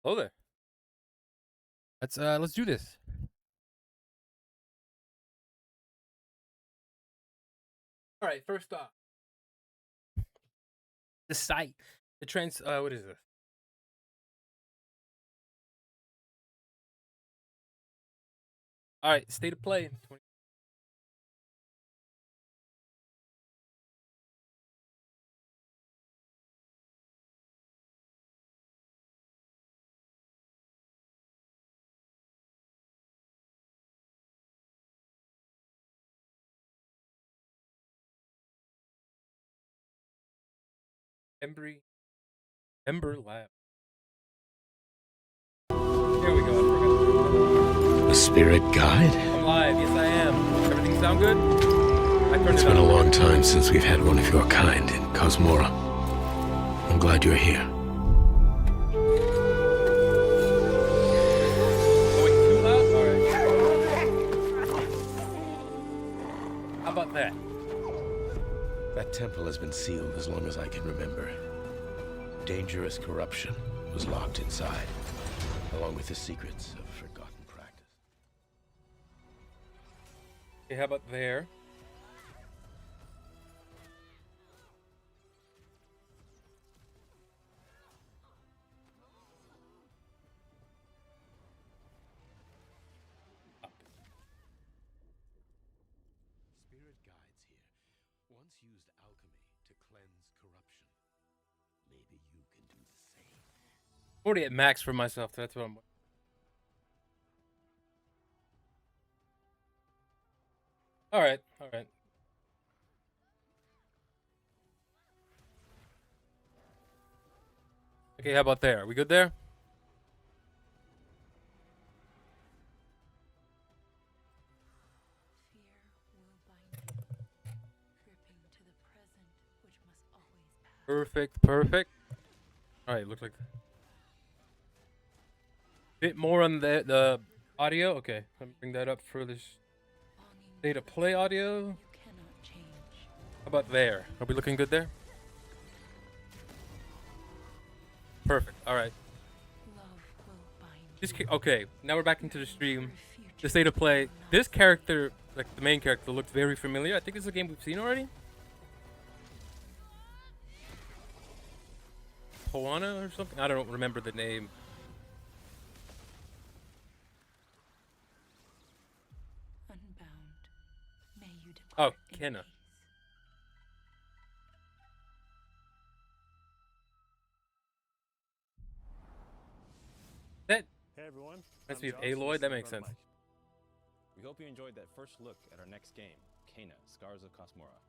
Hello there. Let's do this. All right, first off, the site, the trends. What is this? All right, state of play. Embry, Ember Lab. Here we go. A spirit guide? I'm live. Yes, I am. Everything sound good? I turned It's it been a on. long time since we've had one of your kind in Cosmora. I'm glad you're here. Oh, wait, too loud? All right. How about that? That temple has been sealed as long as I can remember. Dangerous corruption was locked inside, along with the secrets of forgotten practice. Okay, how about there? Up. Spirit guides here once used alchemy to cleanse corruption. Maybe you can do the same. 40 at max for myself. That's what I'm. All right. All right. Okay, how about there? We good there? Fear will bind you, gripping to the present which must always pass. Perfect. Perfect. All right. Looks like bit more on the audio. Okay, let me bring that up for this Longing state of for the play truth audio. you cannot change. How about there? Are we looking good there? Perfect. All right. Love will bind This you. okay. Now we're back into the stream. Your future The state of play. will not This character, like the main character, looks very familiar. I think this is a game we've seen already. Poana or something. I don't remember the name. Unbound, may you Oh, depart in Kenna. peace. That Hey everyone, must I'm be Josh, Aloy. and this That is makes Brother sense. Mike. We hope you enjoyed that first look at our next game, Kena, Scars of Cosmora.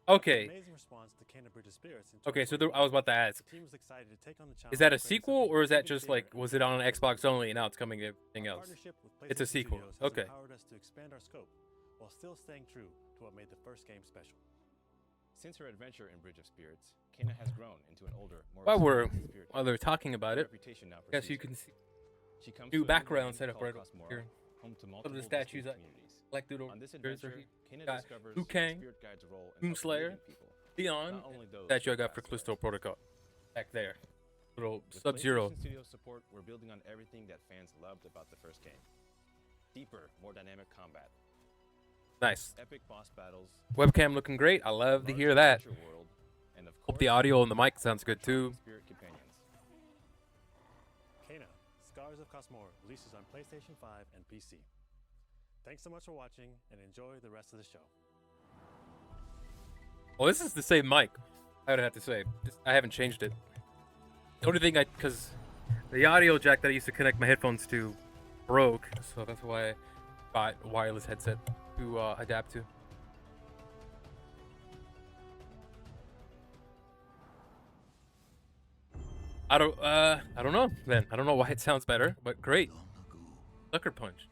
Okay. Amazing response to Kena Bridge of Spirits. In Okay. So 2021. I was about to ask. The team was excited to take on the challenge. Is that a of creating sequel, something or is that even just bigger like and was it on better Xbox only and now it's coming to everything Our else? partnership with It's a PlayStation sequel. Studios has Okay. empowered us to expand our scope while still staying true to what made the first game special. Since her adventure in Bridge of Spirits, Kena has grown into an older, more experienced spirit While they're talking about Her it, reputation now I guess you precedes can her. see She comes new to a background land setup called right Cosmora, here. home to Some multiple of the statues distinct I communities. collected over On this the years are adventure, here. Kena Got discovers Liu Kang, Spirit Guide's role in helping Doomslayer, living people, Leon, not only those statue I who got have for passed away. Callisto Protocol. Back there. Little With Sub-Zero. PlayStation Studios support, we're building on everything that fans loved about the first game. Deeper, more dynamic combat, Nice. epic boss battles, Webcam looking great. I love to large hear that. adventure world, and of Hope the course, audio on the mic sounds good charming too. spirit companions. Kena, Scars of Cosmora releases on PlayStation 5 and PC. Thanks so much for watching and enjoy the rest of the show. Well, this is the same mic. I would have to say. I haven't changed it. The only thing because the audio jack that I used to connect my headphones to broke, so that's why I bought a wireless headset to adapt to. I don't know. Then I don't know why it sounds better, but great. Long ago, Sucker Punch.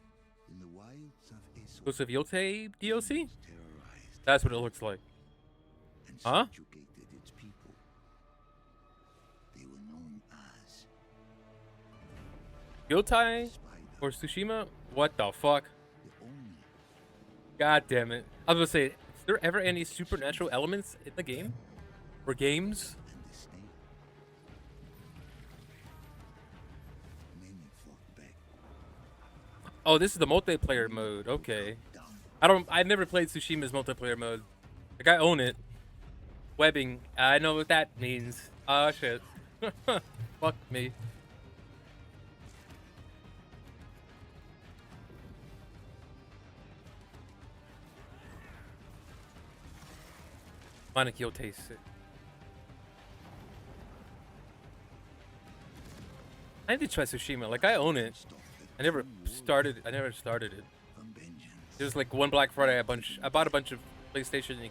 in the wilds of Aesop, Exclusive Yote DLC. terrorized That's what it looks like. and Huh? subjugated its people. They were known as Yotai Spider, or Tsushima? What the fuck? the only God damn it. I was gonna say, is there ever any supernatural elements in the game? Or games? and the snake. Oh, this is the multiplayer mode. Okay. I've never played Tsushima's multiplayer mode. Like, I own it. Webbing. I know what that means. Oh, shit. Fuck me. Manakyo tastes it. I need to try Tsushima. Like, I own it. I never started it. From vengeance. It was like one Black Friday. I bought a bunch of PlayStation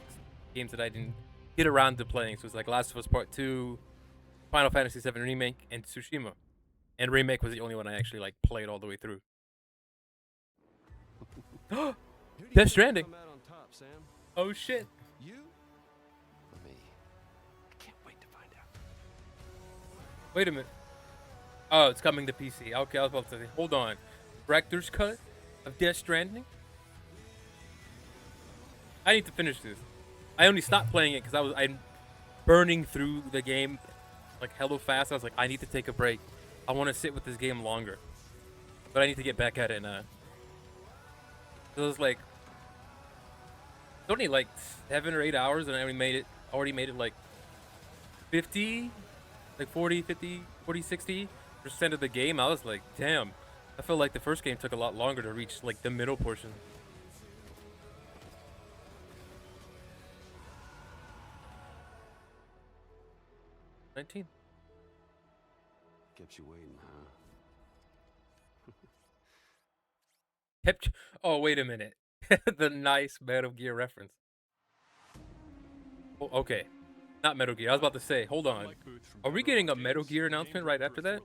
games that I didn't get around to playing. So it was like Last of Us Part 2, Final Fantasy VII Remake, and Tsushima. And Remake was the only one I actually like played all the way through. Who do you Death think Stranding. will come out on top, Sam? Oh shit. You? Or me? I can't wait to find out. Wait a minute. Oh, it's coming to PC. Okay, I was about to say, hold on. Director's cut of Death Stranding? I need to finish this. I only stopped playing it because I'm burning through the game like hella fast. I was like, I need to take a break. I want to sit with this game longer. But I need to get back at it now. So it was like, it's only like 7 or 8 hours and I already made it like 50, like 40, 50, 40, 60% of the game. I was like, damn. I felt like the first game took a lot longer to reach like the middle portion. $19. Kept you waiting, huh? Oh, wait a minute. The nice Metal Gear reference. Oh, okay. Not Metal Gear. I was about to say, hold on. Are we getting a Metal Gear announcement right after that?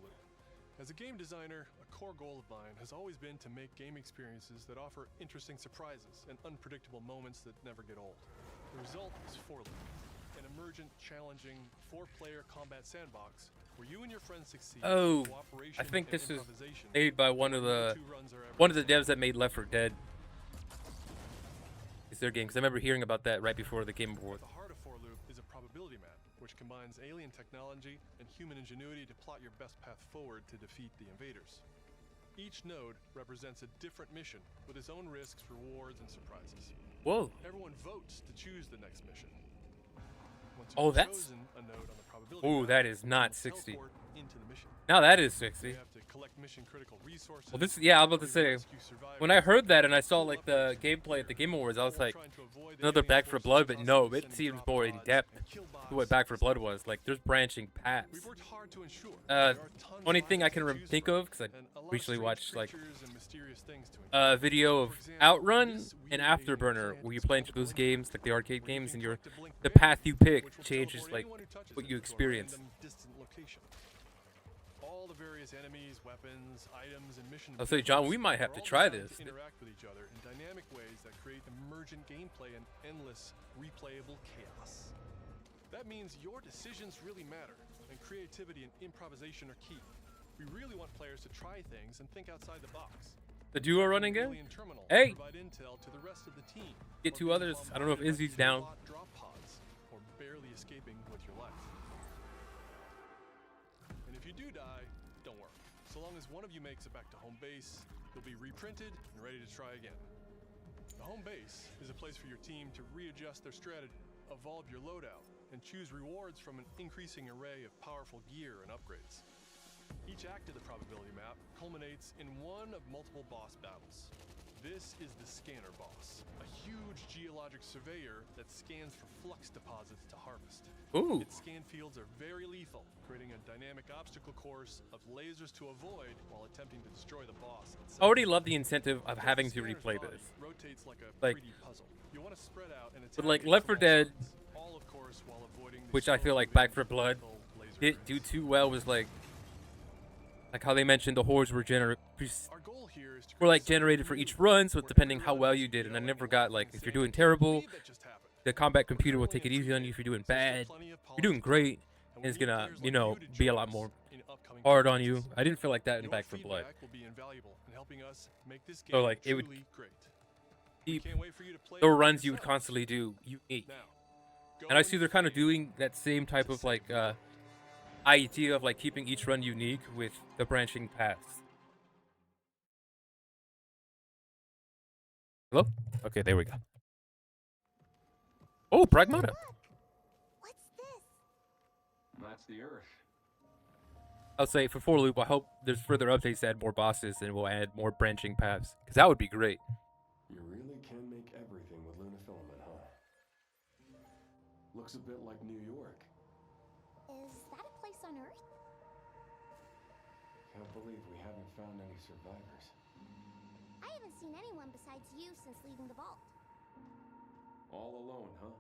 As a game designer, a core goal of mine has always been to make game experiences that offer interesting surprises and unpredictable moments that never get old. The result is Forloop, an emergent, challenging, 4-player combat sandbox where you and your friends succeed. Oh, cooperation I think and this is improvisation. made by one of the Two runs are devs that made Left 4 Dead. It's their game, because I remember hearing about that right before the Game Awards. The heart of Forloop is a probability map, which combines alien technology and human ingenuity to plot your best path forward to defeat the invaders. Each node represents a different mission with its own risks, rewards, and surprises. Whoa. Everyone votes to choose the next mission. Once Oh, you've that's- chosen a node on the probability Ooh, map, that is you not can 60. teleport into the mission. Now that is You 60. have to collect mission-critical resources. Well, this, yeah, I was about to say, rescue survivors, when I heard that and I saw fuel like up the action gameplay at the Game Awards, I was while like, trying to avoid the another alien Back 4 forces Blood, but across no, the it sending seems drop more in pods depth and kill to what bots. Back 4 Blood was. Like, there's branching paths. We've worked hard to ensure Uh, there are tons only of thing I options can to choose think from, of, because I and a lot of recently strange watched like creatures and mysterious things to a encounter. video of For example, Outrun this and weird alien Afterburner, plant where you is play called into those Blink, games, like the arcade where you games, can and your collect a blink the berry, path you pick which will changes teleport like anyone who touches what it you to a experience. random distant location. All the various enemies, weapons, items, and mission I'll say, John, we vehicles might have are to all try designed this. to interact with each other in dynamic ways that create emergent gameplay and endless replayable chaos. That means your decisions really matter, and creativity and improvisation are key. We really want players to try things and think outside the box. The duo running game? Alien terminal Hey! to provide intel to the rest of the team. Get or two being others. I don't know if bombarded by Izzy's down. robot drop pods, or barely escaping with your life. And if you do die, don't worry. So long as one of you makes it back to home base, you'll be reprinted and ready to try again. The home base is a place for your team to readjust their strategy, evolve your loadout, and choose rewards from an increasing array of powerful gear and upgrades. Each act of the probability map culminates in one of multiple boss battles. This is the Scanner Boss, a huge geologic surveyor that scans for flux deposits to harvest. Ooh. Its scan fields are very lethal, creating a dynamic obstacle course of lasers to avoid while attempting to destroy the boss itself. I already love the incentive of having to Scanner's replay body this. rotates like a Like- 3D puzzle. You want to spread out and But attack like it Left 4 from all Dead, sides, all of course while avoiding the which I feel like slow-moving Back 4 Blood vertical laser didn't do grids. too well, was like how they mentioned the hordes were Our goal here is to were like create something generated for new, each run, so it's where depending every how run well is you did. And I yelling never and got laughing like and if you're saying, doing "I can't terrible, believe that just happened." the combat We're computer will currently take it in easy on you. preview, If you're doing so still bad, plenty of you're polished doing great, and and we it's need gonna, players you like know, to be a join lot us more in upcoming hard on you. conferences. I didn't feel like that in Your Back 4 Blood. feedback will be invaluable in helping us make this So, game like, it would truly great. We Keep can't wait for you to play the it runs you would yourself. constantly do unique. Now, go And I see and they're kind of fail doing that same type to of save like the world. idea of like keeping each run unique with the branching paths. Hello? Okay, there we go. Oh, Pragmata. What's this? That's the Earth. I'll say for 4 Loop, I hope there's further updates to add more bosses and we'll add more branching paths. Because that would be great. You really can make everything with lunafilament, huh? Looks a bit like New York. Is that a place on Earth? Can't believe we haven't found any survivors. I haven't seen anyone besides you since leaving the vault. All alone, huh?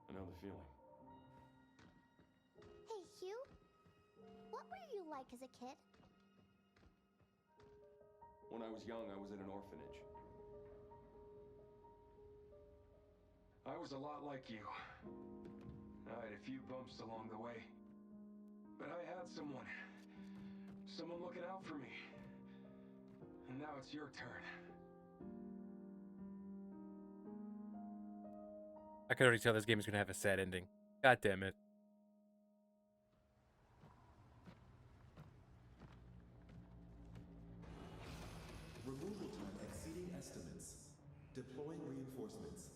I know the feeling. Hey, Hugh? What were you like as a kid? When I was young, I was in an orphanage. I was a lot like you. I had a few bumps along the way. But I had someone looking out for me. And now it's your turn. I can already tell this game is going to have a sad ending. God damn it. Removal time exceeding estimates. Deploying reinforcements.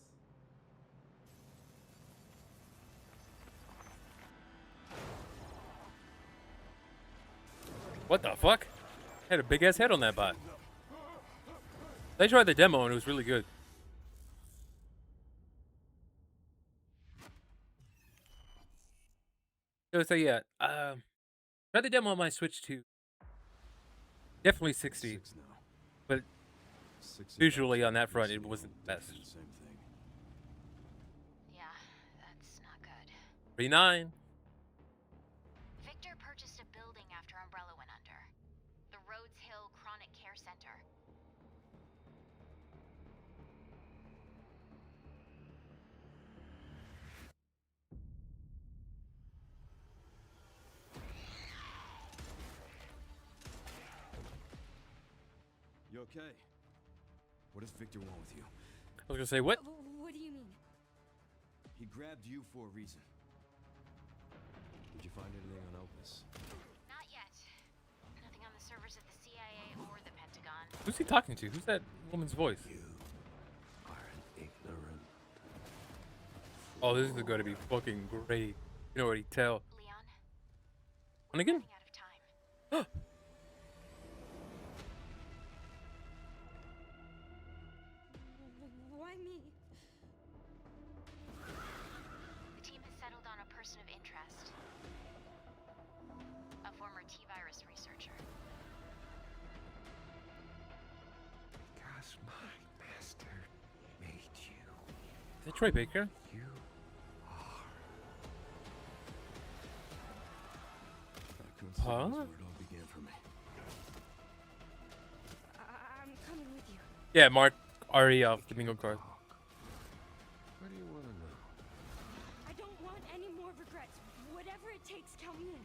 What the fuck? Had a big ass head on that bot. They tried the demo and it was really good. So yeah, tried the demo on my Switch too. Definitely 60, 6 now. but 6 visually on that front it wasn't the best. Same thing. Yeah, that's not good. 39. Victor purchased a building after Umbrella went under. The Rhodes Hill Chronic Care Center. You okay? What does Victor want with you? I was gonna say what? What do you mean? He grabbed you for a reason. Did you find anything on Opus? Not yet. Nothing on the servers at the CIA or the Pentagon. Who's he talking to? Who's that woman's voice? You are an ignorant. Oh, this is going to be fucking great. You can already tell. Leon, And again? running out of time. Why me? The team has settled on a person of interest. A former T-virus researcher. Because my master made you. Is that Troy Baker? You I couldn't see Huh? this where it all began for me. I'm coming with you. Yeah, Mark already off the bingo card. What do you want to know? I don't want any more regrets. Whatever it takes, count me in.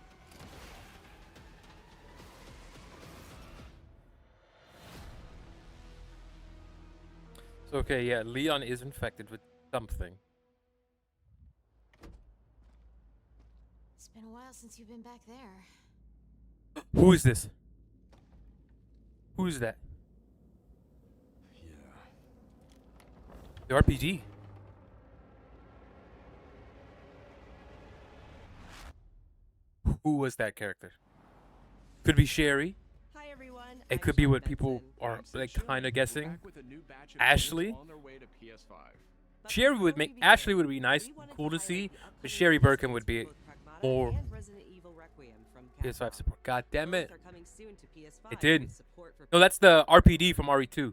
So okay, yeah, Leon is infected with something. It's been a while since you've been back there. Who is this? Who is that? Yeah. The RPG. Who was that character? Could be Sherry. Hi everyone. It I'm could be Sean what people Benson. are like Sure, kind we're of guessing. back with a new batch of Ashley? games on their way to PS5. But Sherry would before make we begin, Ashley would be nice, we wanted cool to highlight see, the but upcoming Sherry Birkin releases would for be both Pragmata more and Resident Evil Requiem from PS5 Capcom. support. God damn Both it! are coming soon to PS5 It did. with support for No, that's the RPD from RE2,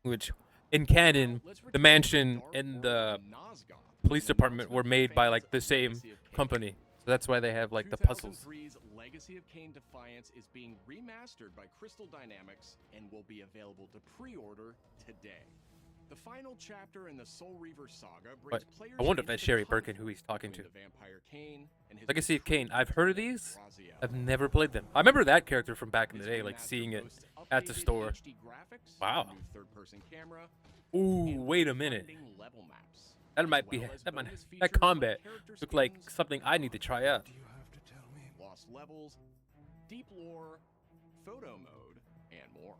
which in canon, Let's the return to mansion dark and world the of Nosgoth, police an department were announcement made from by fans like of the same Legacy of Kain. company, so that's why they have like the puzzles. 2003's Legacy of Kain Defiance is being remastered by Crystal Dynamics and will be available to pre-order today. The final chapter in the Soul Reaver saga brings But players I wonder if into that's the Sherry conflict Birkin who he's talking to. between the vampire Kain and his Legacy of Kain. I've heard of these. Raziel. I've never played them. I remember that character from back in the This day, like remaster seeing it boasts at the updated store. HD graphics, Wow. a new third-person camera, Ooh, and wait a minute. wayfinding level maps, That as might be well as that might bonus that features combat character looked like skins, something I need to try out. Do you have to tell me? lost levels, deep lore, photo mode, and more.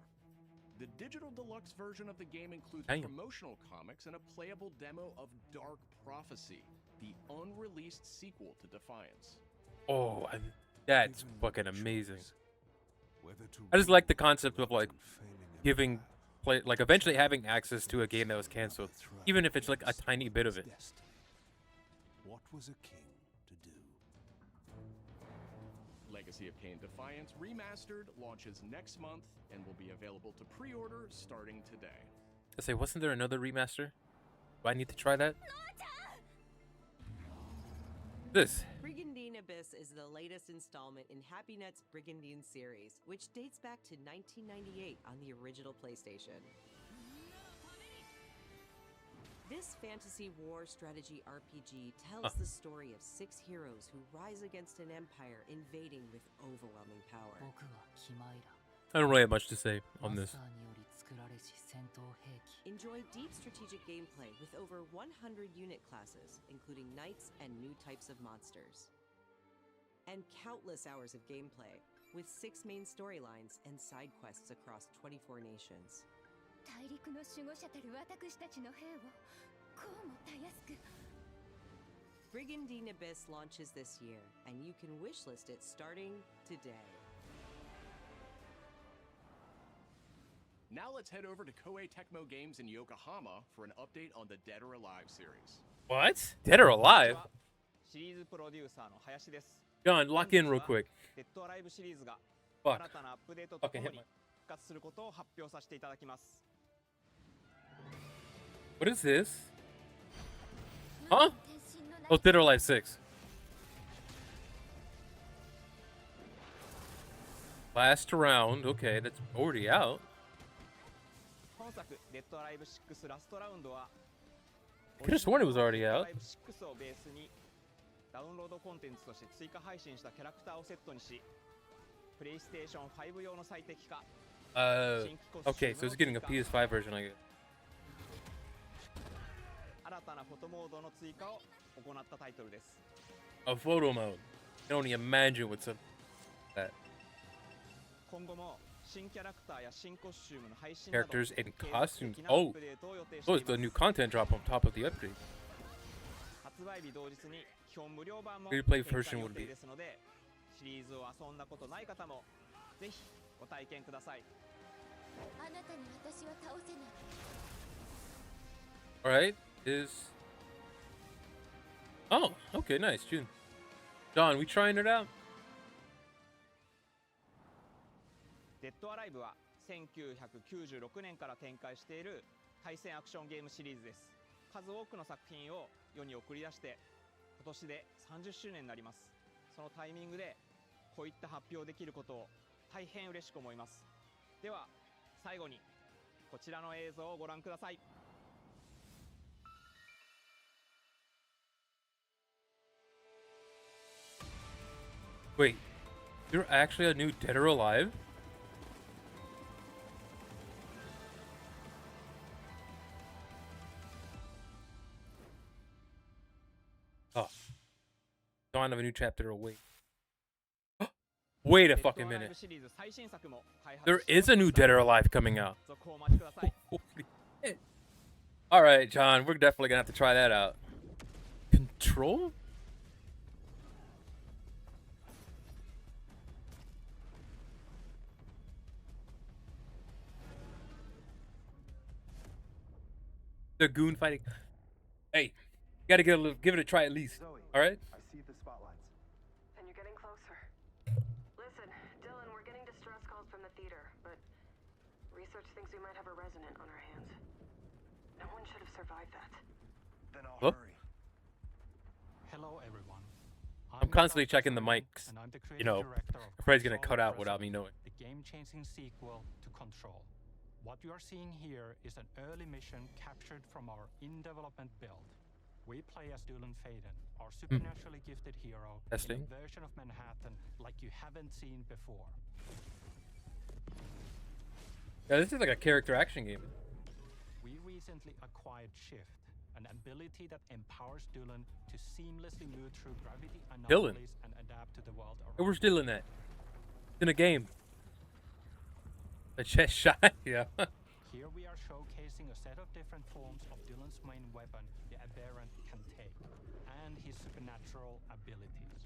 The digital deluxe version of the game includes Damn. promotional comics and a playable demo of Dark Prophecy, the unreleased sequel to Defiance. Oh, that's fucking amazing. I just like the concept of like giving play, like eventually having access to a game that was canceled, even if it's like a tiny bit of it. What was a king to do? Legacy of Kain Defiance Remastered launches next month and will be available to pre-order starting today. I say, wasn't there another remaster? Do I need to try that? This. Brigandine Abyss is the latest installment in HappyNet's Brigandine series, which dates back to 1998 on the original PlayStation. This fantasy war strategy RPG tells the story of 6 heroes who rise against an empire invading with overwhelming power. I don't really have much to say on this. Enjoy deep strategic gameplay with over 100 unit classes, including knights and new types of monsters. And countless hours of gameplay, with 6 main storylines and side quests across 24 nations. Brigandine Abyss launches this year, and you can wishlist it starting today. Now let's head over to Koei Tecmo Games in Yokohama for an update on the Dead or Alive series. What? Dead or Alive? John, lock in real quick. Fuck. Fucking hit my... What is this? Huh? Oh, Dead or Alive 6. Last round. Okay, that's already out. I could have sworn it was already out. Okay, so it's getting a PS5 version, I guess. A photo mode. I can only imagine what's up that. Characters and costumes. Oh, it's the new content drop on top of the update. Free to play version would be. Alright, is... Oh, okay, nice, June. John, we trying it out? デッドアライブは1996年から展開している対戦アクションゲームシリーズです。数多くの作品を世に送り出して今年で30周年になります。そのタイミングでこういった発表できることを大変嬉しく思います。では最後にこちらの映像をご覧ください。Wait, you're actually a new Dead or Alive? Oh. Dawn of a new chapter away. Wait a fucking minute. There is a new Dead or Alive coming out. Alright, John, we're definitely gonna have to try that out. Control? The goon fighting. Hey, you gotta give it a try at least. All right. I see the spotlights. And you're getting closer. Listen, Dylan, we're getting distress calls from the theater, but research thinks we might have a resident on our hands. No one should have survived that. Then I'll hurry. Hello, everyone. I'm constantly checking the mics. You know, Fred's gonna cut out without me knowing. The game-changing sequel to Control. What you are seeing here is an early mission captured from our in-development build. We play as Dylan Faden, our supernaturally gifted hero, in a version of Manhattan like you haven't seen before. Yeah, this is like a character action game. We recently acquired Shift, an ability that empowers Dylan to seamlessly move through gravity anomalies and adapt to the world around. Hey, where's Dylan at? It's in a game. A chest shot, yeah. Here we are showcasing a set of different forms of Dylan's main weapon, the Aberrant can take, and his supernatural abilities.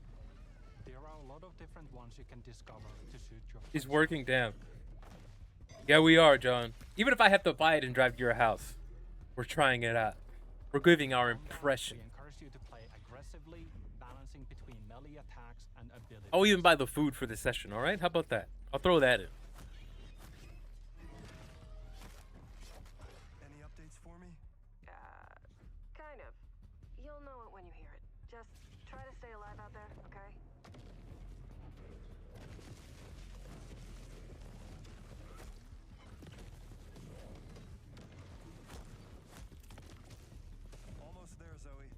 There are a lot of different ones you can discover to suit your. He's working down. Yeah, we are, John. Even if I have to buy it and drive to your house, we're trying it out. We're giving our impression. We encourage you to play aggressively, balancing between melee attacks and abilities. I'll even buy the food for this session, all right? How about that? I'll throw that in. Any updates for me? Kind of. You'll know it when you hear it. Just try to stay alive out there, okay? Almost there, Zoe.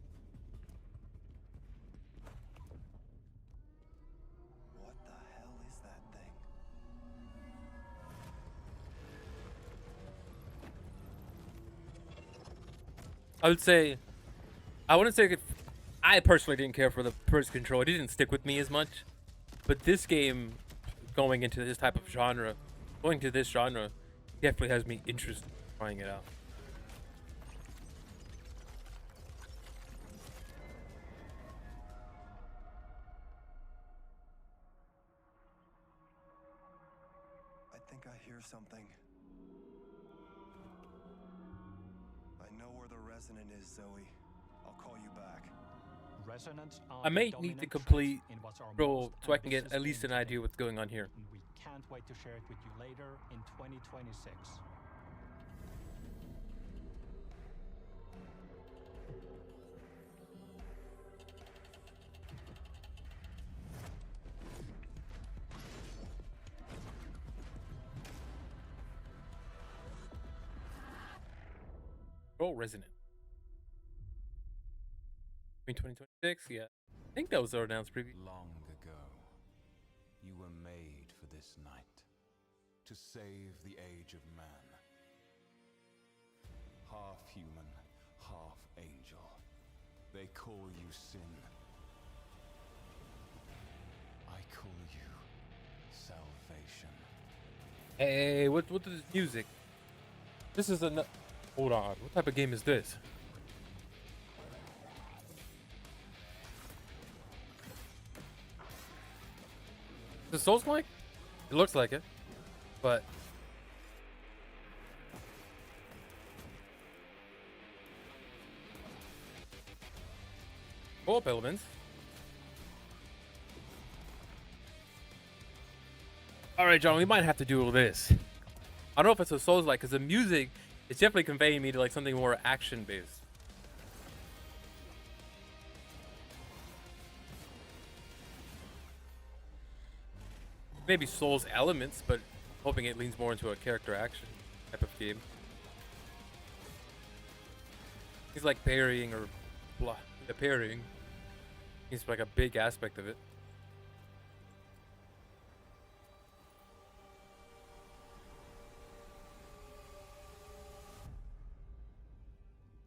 What the hell is that thing? I would say, I wouldn't say I personally didn't care for the first control. It didn't stick with me as much. But this game, going into this type of genre, definitely has me interested in trying it out. I think I hear something. I know where the resonant is, Zoe. I'll call you back. Resonance I may need to complete roll so I can get at least an idea what's going on here. We can't wait to share it with you later in 2026. Roll resonant. In 2026, yeah. I think that was our announced preview. Long ago, you were made for this night, to save the age of man. Half human, half angel. They call you sin. I call you salvation. Hey, what is this music? This is a. Hold on. What type of game is this? Is it Souls-like? It looks like it, but co-op elements. All right, John, we might have to do this. I don't know if it's a Souls-like, because the music is definitely conveying me to like something more action-based. Maybe Souls elements, but hoping it leans more into a character action type of game. He's like parrying or blah. The parrying seems like a big aspect of it.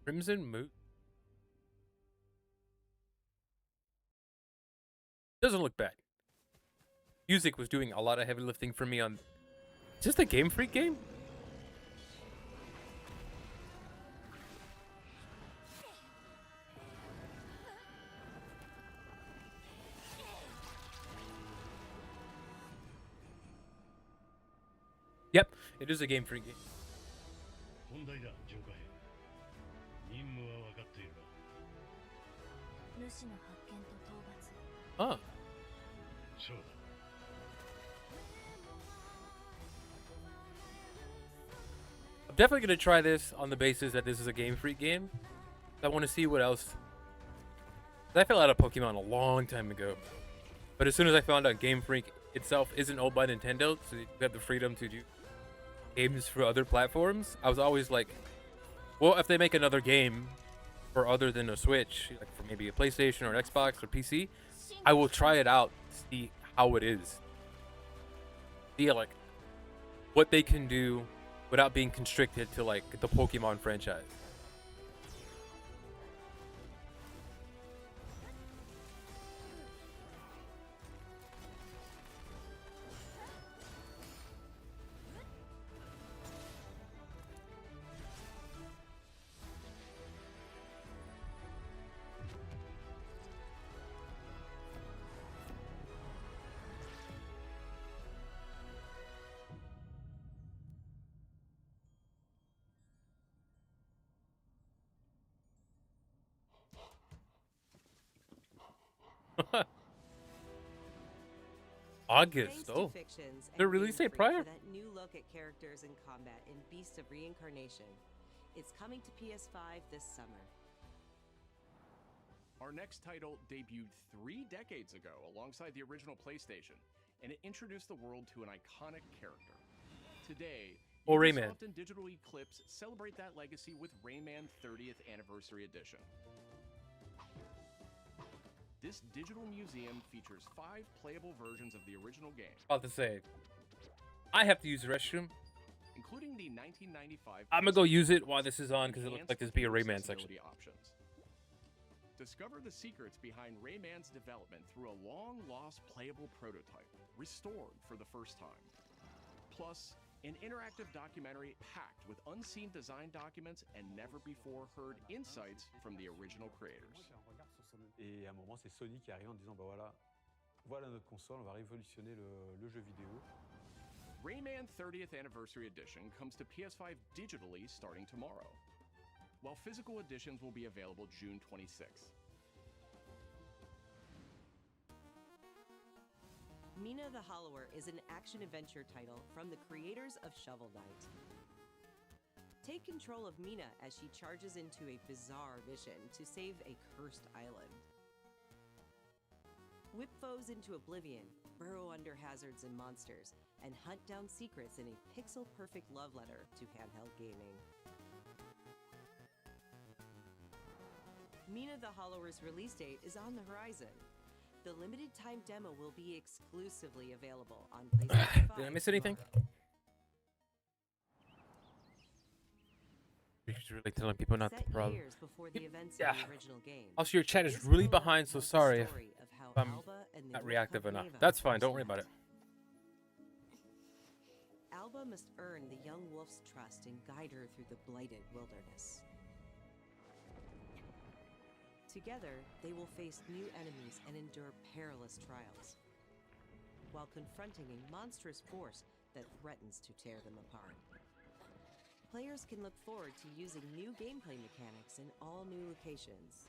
Crimson Moot. Doesn't look bad. Music was doing a lot of heavy lifting for me on. Is this the Game Freak game? Yep, it is a Game Freak game. Huh. I'm definitely going to try this on the basis that this is a Game Freak game. I want to see what else. I fell out of Pokemon a long time ago. But as soon as I found out Game Freak itself isn't owned by Nintendo, so you have the freedom to do games for other platforms, I was always like, well, if they make another game for other than a Switch, like for maybe a PlayStation or an Xbox or PC, I will try it out, see how it is. See like what they can do without being constricted to like the Pokemon franchise. August. Thanks to Oh, Fictions did it and release Game date Freak prior? for that new look at characters in combat in Beast of Reincarnation. It's coming to PS5 this summer. Our next title debuted 3 decades ago alongside the original PlayStation, and it introduced the world to an iconic character. Today, Oh, Rayman. Ubisoft and Digital Eclipse celebrate that legacy with Rayman 30th Anniversary Edition. This digital museum features 5 playable versions of the original game, About to say, I have to use the restroom. including the 1995. I'm gonna go use it while this is on because it looks like there's be a Rayman section. accessibility options. Discover the secrets behind Rayman's development through a long-lost playable prototype, restored for the first time. Plus, an interactive documentary packed with unseen design documents and never-before-heard insights from the original creators. Et à un moment, c'est Sony qui arrive en disant, bah voilà notre console, on va révolutionner le jeu vidéo. Rayman 30th Anniversary Edition comes to PS5 digitally starting tomorrow, while physical editions will be available June 26th. Mina the Hollower is an action-adventure title from the creators of Shovel Knight. Take control of Mina as she charges into a bizarre mission to save a cursed island. Whip foes into oblivion, burrow under hazards and monsters, and hunt down secrets in a pixel-perfect love letter to handheld gaming. Mina the Hollower's release date is on the horizon. The limited-time demo will be exclusively available on PlayStation 5. Did I miss anything? You're really telling people not to Set problem. years before the events Yeah. of the original game. Also, your chat is This really prologue behind, so tells the sorry if story of how I'm Alba and the not Wolf reactive Cub enough. Neva That's fine. Don't first worry about met. it. Alba must earn the young wolf's trust and guide her through the blighted wilderness. Together, they will face new enemies and endure perilous trials, while confronting a monstrous force that threatens to tear them apart. Players can look forward to using new gameplay mechanics in all new locations.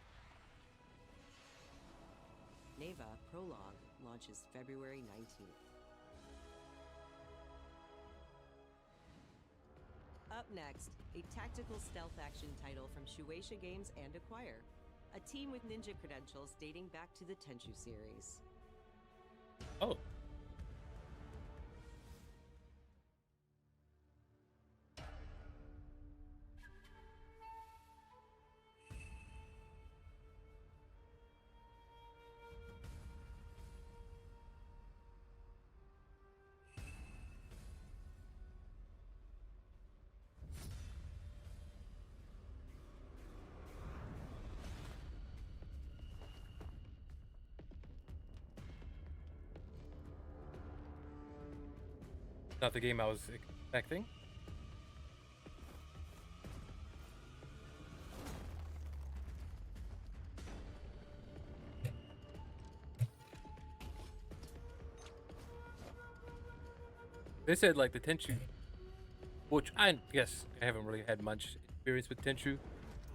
Neva Prologue launches February 19th. Up next, a tactical stealth action title from Shueisha Games and Acquire, a team with ninja credentials dating back to the Tenchu series. Oh. Not the game I was expecting. They said like the Tenchu, which I guess I haven't really had much experience with Tenchu.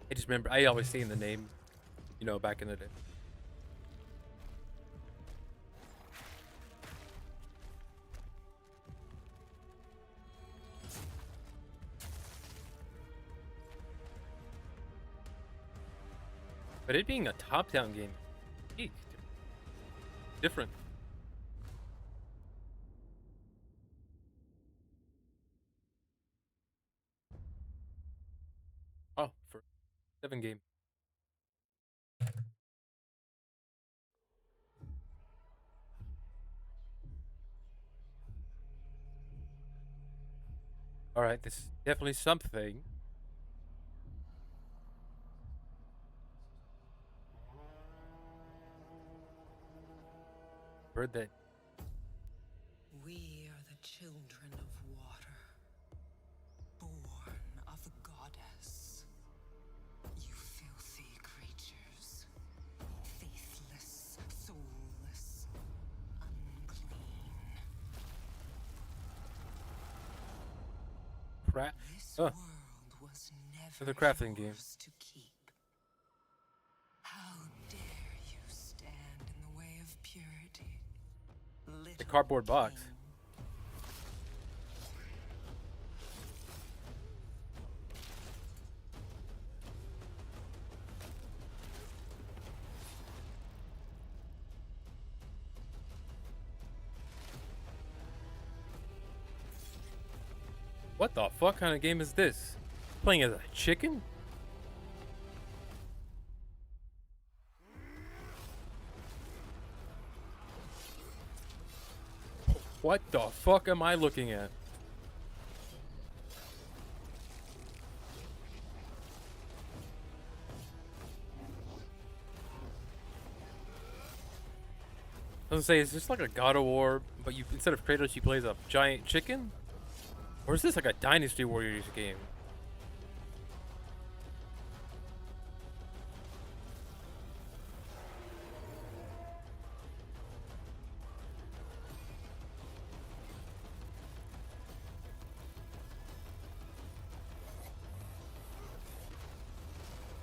I just remember I always seen the name, you know, back in the day. But it being a top-down game, eek, different. Oh, for 7 game. All right, this is definitely something. Heard that. We are the children of water, born of the goddess. You filthy creatures, faithless, soulless, unclean. This world was never The crafting game. yours to keep. How dare you stand in the way cardboard box. What the fuck kind of game is this? Playing as a chicken? What the fuck am I looking at? I was gonna say, is this like a God of War, but you instead of Kratos, you play as a giant chicken? Or is this like a Dynasty Warriors game?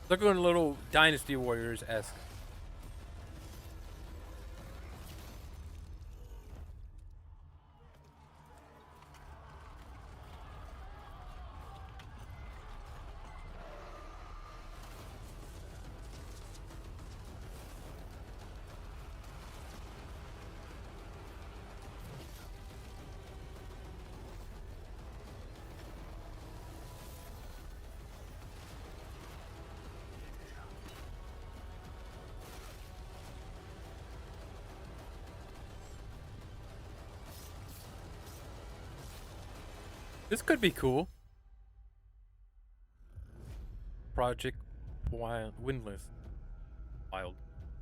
They're going a little Dynasty Warriors-esque. This could be cool. Project Wild, Windless. Wild.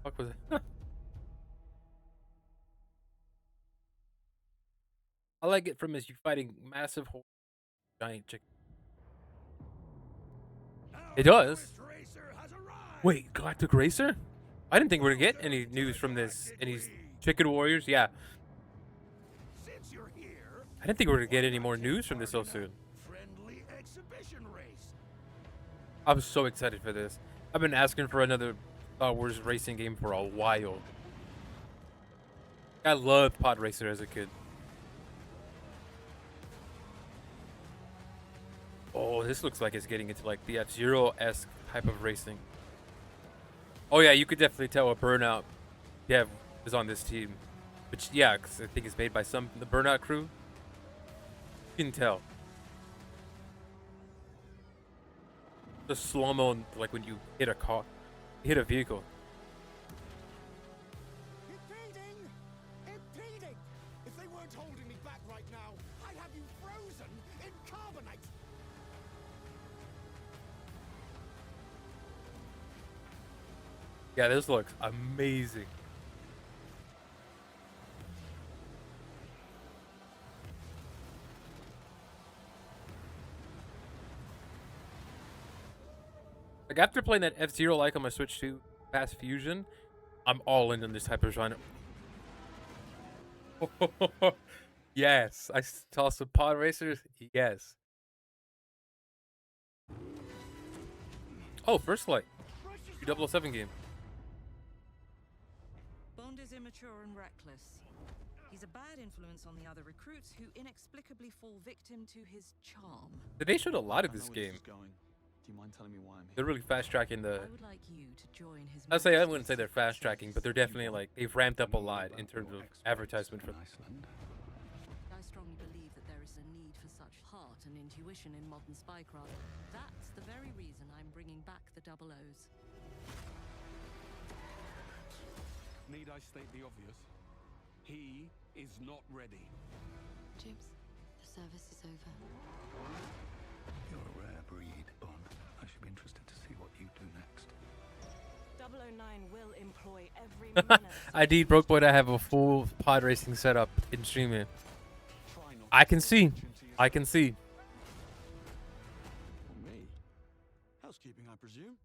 Fuck was it? I like it from as you fighting massive giant chicken. It does. Wait, Galactic Racer? I didn't think we were gonna get any news from this. Any Chicken Warriors? Yeah. I didn't think we were gonna get any more news from this so soon. I'm so excited for this. I've been asking for another Star Wars racing game for a while. I loved Pod Racer as a kid. Oh, this looks like it's getting into like the F-Zero-esque type of racing. Oh yeah, you could definitely tell a Burnout dev is on this team. Which, yeah, because I think it's made by the Burnout crew. You can tell. The slow-mo, like when you hit a car, hit a vehicle. Impeding! If they weren't holding me back right now, I'd have you frozen in carbonite! Yeah, this looks amazing. Like after playing that F-Zero like on my Switch 2 Fast Fusion, I'm all in on this type of genre. Yes, I saw some pod racers. Yes. Oh, First Light. 007 game. Bond is immature and reckless. He's a bad influence on the other recruits who inexplicably fall victim to his charm. They showed a lot of this game. Do you mind telling me why I'm here? They're really fast tracking the. I would like you to join his. I wouldn't say they're fast tracking, but they're definitely like they've ramped up a lot in terms of advertisement for Iceland. I strongly believe that there is a need for such heart and intuition in modern spycraft. That's the very reason I'm bringing back the Double O's. Need I state the obvious? He is not ready. Jibs, the service is over. You're a rare breed, Bond. I should be interested to see what you do next. 009 will employ every minute. I need Broke Boy to have a full pod racing setup in streaming. I can see. I can see. Me? Housekeeping, I presume?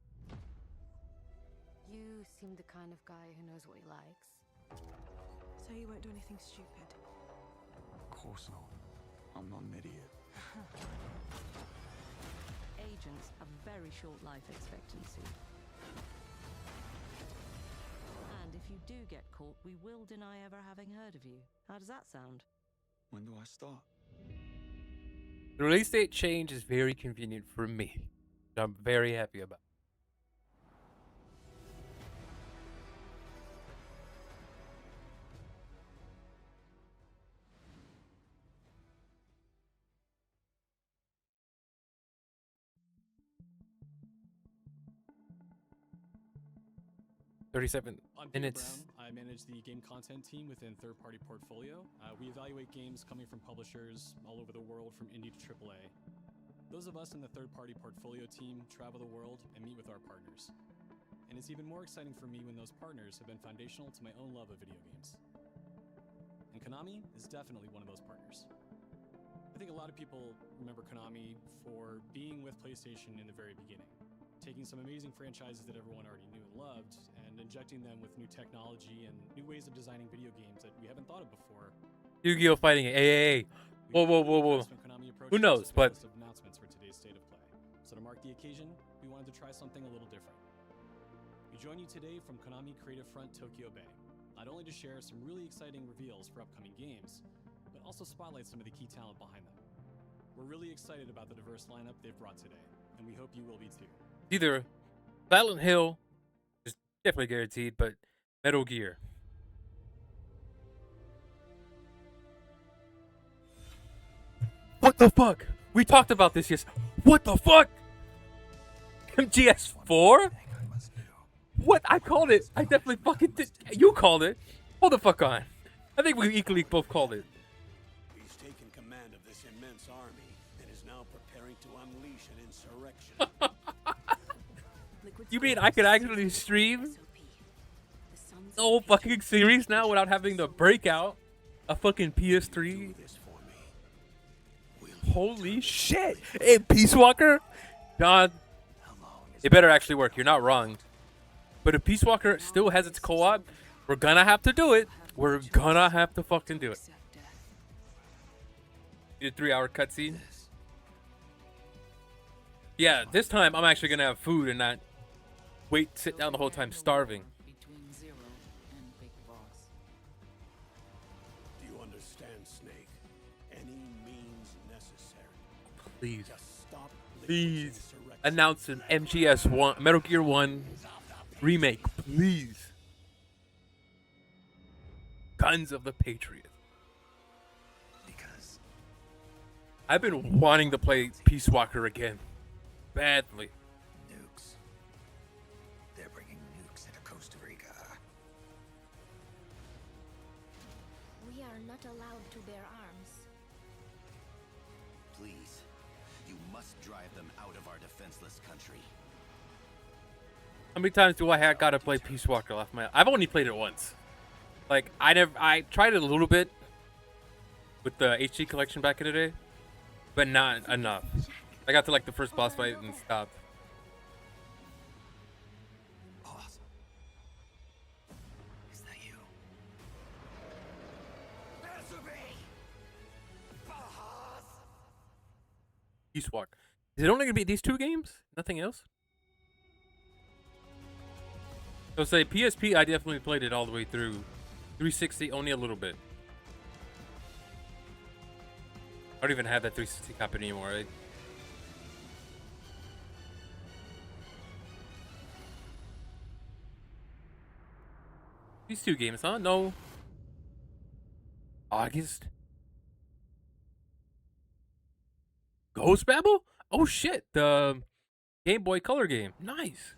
You seem the kind of guy who knows what he likes. So you won't do anything stupid? Of course not. I'm not an idiot. Agents have very short life expectancy. And if if you do get caught, we will deny ever having heard of you. How does that sound? When do I start? The release date change is very convenient for me. I'm very happy about. 37 I'm Peter minutes. Brown. I manage the game content team within Third Party Portfolio. We evaluate games coming from publishers all over the world, from indie to AAA. Those of us in the Third Party Portfolio team travel the world and meet with our partners. And it's even more exciting for me when those partners have been foundational to my own love of video games. And Konami is definitely one of those partners. I think a lot of people remember Konami for being with PlayStation in the very beginning, taking some amazing franchises that everyone already knew and loved, and injecting them with new technology and new ways of designing video games that we haven't thought of before. Yu-Gi-Oh! Fighting it. Hey. Whoa, whoa, whoa, whoa. Who knows? But List of announcements for today's State of Play. So to mark the occasion, we wanted to try something a little different. We join you today from Konami Creative Front Tokyo Bay, not only to share some really exciting reveals for upcoming games, but also spotlight some of the key talent behind them. We're really excited about the diverse lineup they've brought today, and we hope you will be too. either Silent Hill is definitely guaranteed, but Metal Gear. What the fuck? We talked about this yesterday. What the fuck? MGS4? What? I called it. I definitely fucking did. You called it. Hold the fuck on. I think we equally both called it. He's taken command of this immense army and is now preparing to unleash an insurrection. You mean I could actually stream the whole fucking series now without having to break out a fucking PS3? Holy shit! Hey, Peace Walker? God, it better actually work. You're not wrong. But if Peace Walker still has its co-op, we're gonna have to do it. We're gonna have to fucking do it. Need a 3-hour cutscene. Yeah, this time I'm actually gonna have food and not sit down the whole time starving. Do you understand, Snake? Any means necessary. Please, Just stop please announce an MGS1, Metal Gear 1 remake, please. Guns of the Patriot. Because I've been wanting to play Peace Walker again, badly. nukes. They're bringing nukes into Costa Rica. We are not allowed to bear arms. Please, you must drive them out of our defenseless country. How many times do I gotta play Peace Walker off my? I've only played it once. Like I tried it a little bit with the HD collection back in the day, but not enough. I got to like the first boss fight and stopped. Boss. Is that you? Answer me! Boss! Peace Walker. Is it only gonna be these two games? Nothing else? So say PSP, I definitely played it all the way through. 360, only a little bit. I don't even have that 360 copy anymore, right? These two games, huh? No. August. Ghost Babel? Oh shit, the Game Boy Color game. Nice.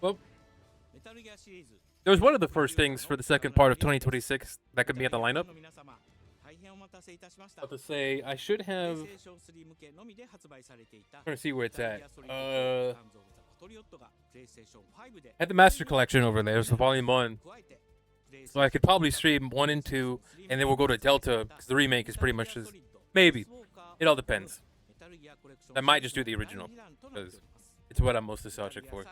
Well, there was one of the first things for the second part of 2026 that could be at the lineup. But to say, I should have. I'm trying to see where it's at. I had the Master Collection over there. There's the Volume 1. So I could probably stream 1 and 2, and then we'll go to Delta, because the remake is pretty much just. Maybe. It all depends. I might just do the original, because it's what I'm most nostalgic for.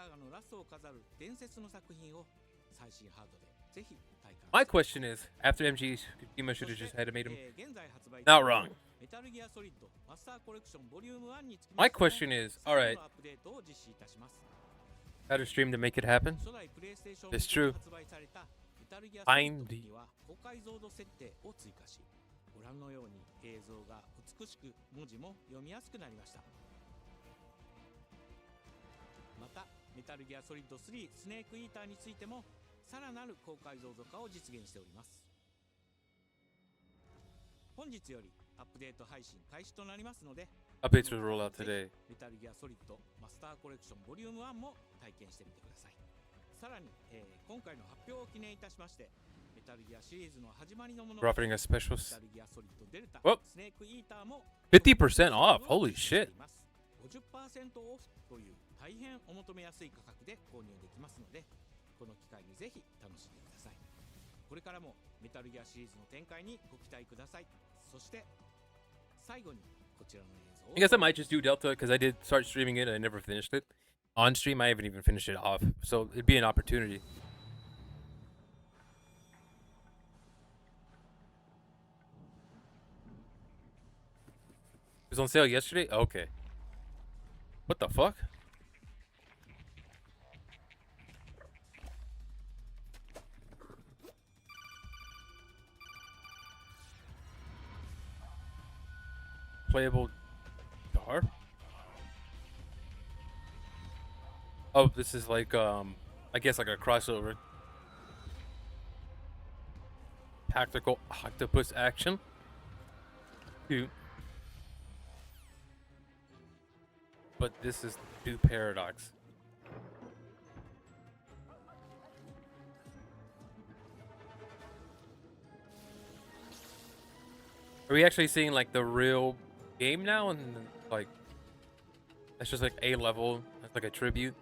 My question is, after MG, Kojima should have just had to made him not wrong. My question is, alright, how to stream to make it happen? It's true. タルギアソリッ Find ド the には高解像度設定を追加し、ご覧のように映像が美しく文字も読みやすくなりました。またメタルギアソリッド3スネークイーターについてもさらなる高解像度化を実現しております。本日よりアップデート配信開始となりますので、 Updates will roll out today. メタルギアソリッドマスターコレクションボリューム1も体験してみてください。さらに、今回の発表を記念いたしまして、メタルギアシリーズの始まりのもの、 We're offering a special メタルギアソリッドデルタ、 Whoop. スネークイーターも 50% off. Holy shit. 50% オフという大変お求めやすい価格で購入できますので、この機会にぜひ楽しんでください。これからもメタルギアシリーズの展開にご期待ください。そして最後にこちらの映像を I guess I might just do Delta because I did start streaming it and I never finished it. On stream, I haven't even finished it off, so it'd be an opportunity. It was on sale yesterday? Okay. What the fuck? Playable car? Oh, this is like I guess like a crossover. Tactical octopus action. Cute. But this is new Paradox. Are we actually seeing like the real game now, and like that's just like a level, that's like a tribute?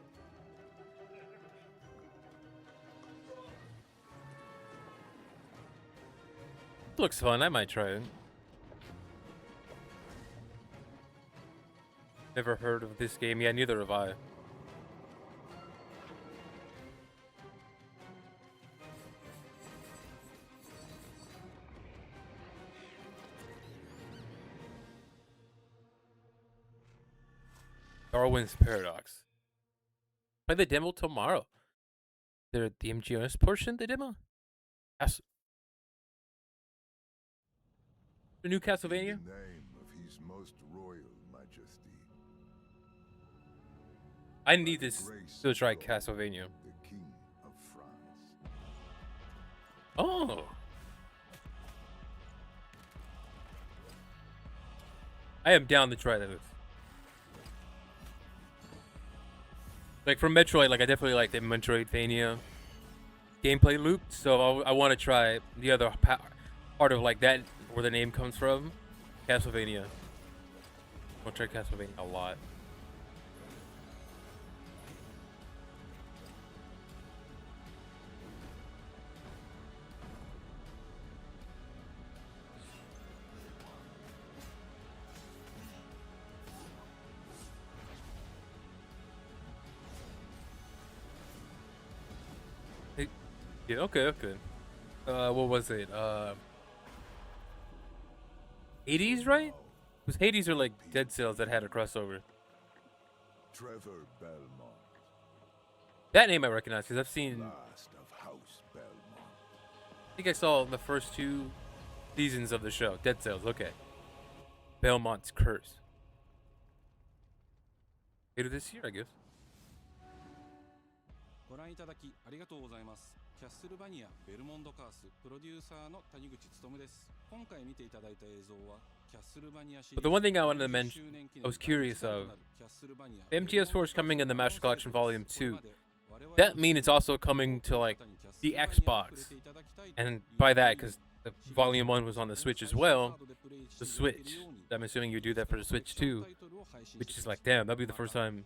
Looks fun. I might try it. Never heard of this game. Yeah, neither have I. Darwin's Paradox. Play the demo tomorrow. The MGS portion, the demo? The new Castlevania? In the name of His Most Royal Majesty. I need this to try Castlevania. The King of France. Oh. I am down to try that. Like from Metroid, like I definitely like the Metroidvania gameplay loop, so I want to try the other part of like that where the name comes from, Castlevania. I want to try Castlevania a lot. Yeah, okay. What was it? Hades, right? It was Hades or like Dead Cells that had a crossover? Trevor Belmont. That name I recognize because I've seen. Last of House Belmont. I think I saw the first 2 seasons of the show. Dead Cells, okay. Belmont's Curse. Later this year, I guess. ご覧いただきありがとうございます。キャッスルバニアベルモンドカースプロデューサーの谷口勉です。今回見ていただいた映像はキャッスルバニアシリー But the one thing I wanted to mention, I was curious of, MGS4 is coming in the Master Collection Volume 2. That means it's also coming to like the Xbox, and by that, because the Volume 1 was on the Switch as well, the Switch. I'm assuming you do that for the Switch too, which is like, damn, that'll be the first time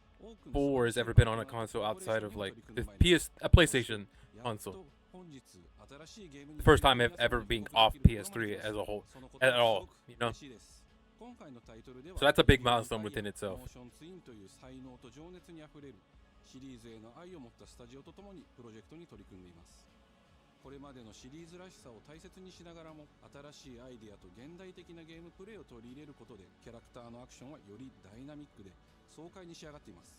4 has ever been on a console outside of like the a PlayStation console. The first time ever being off PS3 as a whole, at all, you know? So that's a big milestone within itself. シリーズへの愛を持ったスタジオとともにプロジェクトに取り組んでいます。これまでのシリーズらしさを大切にしながらも、新しいアイデアと現代的なゲームプレイを取り入れることで、キャラクターのアクションはよりダイナミックで爽快に仕上がっています。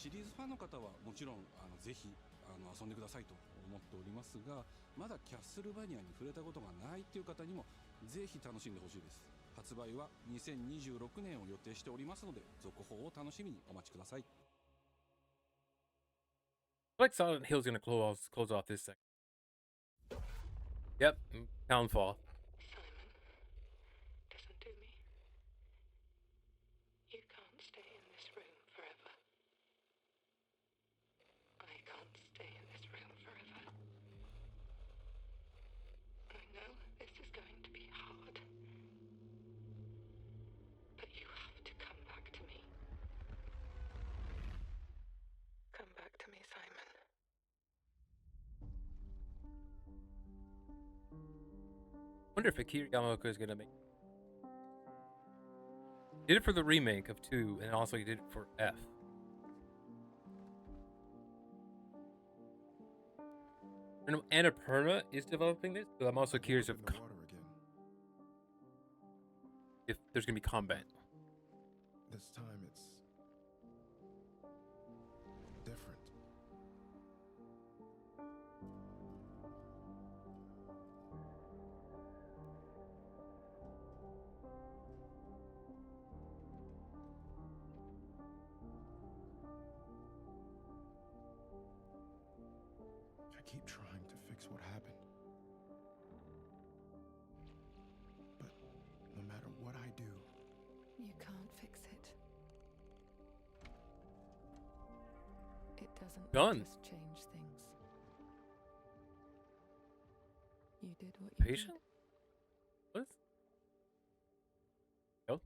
シリーズファンの方はもちろんぜひ遊んでくださいと思っておりますが、まだキャッスルバニアに触れたことがないっていう方にもぜひ楽しんでほしいです。発売は2026年を予定しておりますので、続報を楽しみにお待ちください。Like Silent Hill's gonna close off this second. Yep, Downfall. Listen to me. You can't stay in this room forever. I can't stay in this room forever. I know this is going to be hard. But you have to come back to me. Come back to me, Simon. Wonder if Akira Yamaoka is gonna make. He did it for the remake of 2, and also he did it for F. And Annapurna is developing this, but I'm also curious if there's gonna be combat. This time it's different. I keep trying to fix what happened. But no matter what I do, You can't fix it. It doesn't Done. just change things. You did what you Patient? did. What? Go.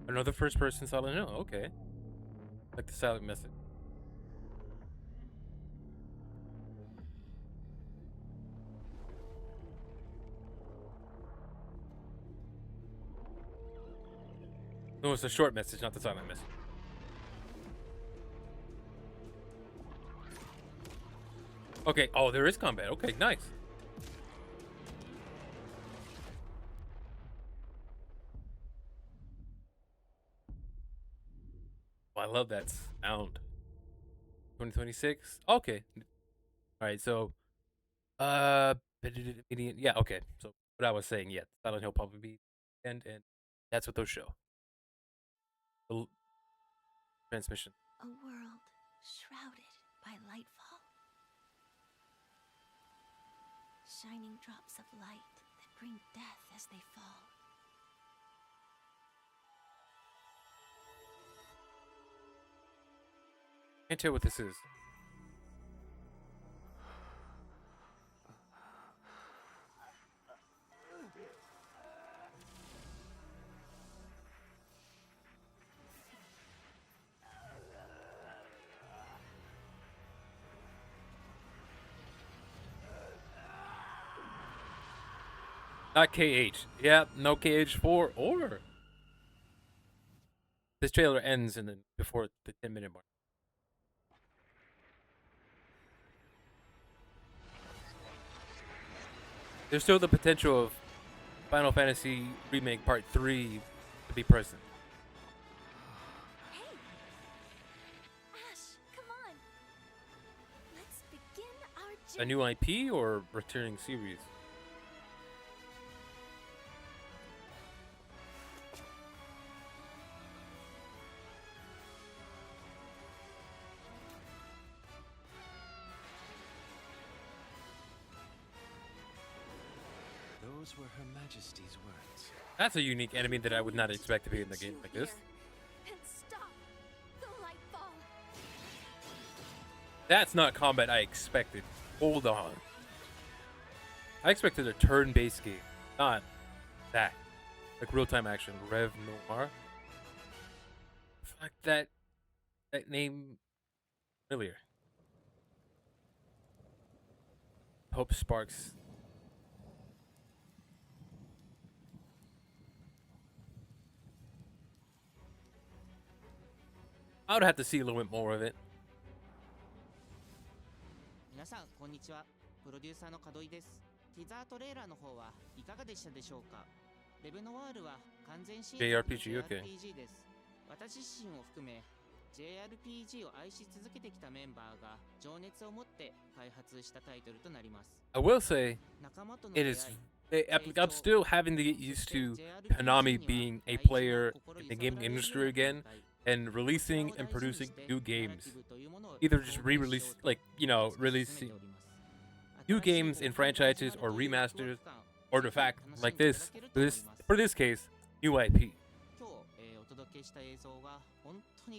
Another first-person Silent Hill. Okay, like the silent message. No, it's a short message, not the silent message. Okay. Oh, there is combat. Okay, nice. Oh, I love that sound. 2026. Okay. All right. So, yeah. Okay. So, what I was saying, yeah, Silent Hill probably be and that's what those show. The transmission. A world shrouded by lightfall. Shining drops of light that bring death as they fall. Can't tell what this is. Not KH. Yeah, no KH4 or. This trailer ends and then before the 10-minute mark. There's still the potential of Final Fantasy Remake Part 3 to be present. Hey! Ash, come on! Let's begin our journey. A new IP or returning series? Those were Her Majesty's words. That's a unique enemy that I would not expect to be in the game like this. And stop the lightfall. That's not combat I expected. Hold on. I expected a turn-based game, not that. Like real-time action. Rev Noir. Fuck that name familiar. Hope Sparks. I would have to see a little bit more of it. 皆さんこんにちは。プロデューサーの門井です。ティザートレーラーの方はいかがでしたでしょうか。レブノワールは完全新作の JRPG, okay. JRPG です。私自身を含め JRPG を愛し続けてきたメンバーが情熱を持って開発したタイトルとなります。 I will say it is I'm still having to get used to Konami being a player in the gaming industry again and releasing and producing new games. Either just re-release, like, you know, releasing new games in franchises or remasters, or the fact like this for this case, new IP.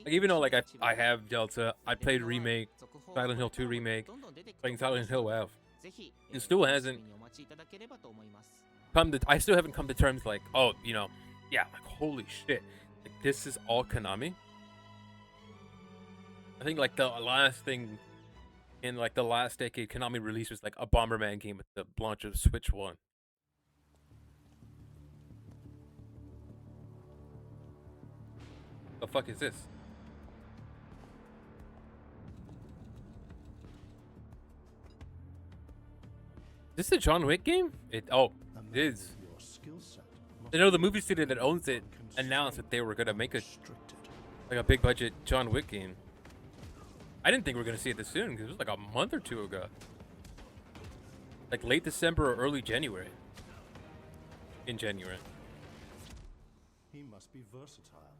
Like, even though like I have Delta, I played Remake, Silent Hill 2 Remake, playing Silent Hill F. It still hasn't come to, I still haven't come to terms like, oh, you know, yeah, like holy shit, like this is all Konami. I think like the last thing in like the last decade Konami released was like a Bomberman game with the launch of Switch 1. The fuck is this? Is this a John Wick game? It is. I know the movie studio that owns it announced that they were gonna make a big budget John Wick game. I didn't think we were gonna see it this soon because it was like a month or two ago, like late December or early January. In January. He must be versatile,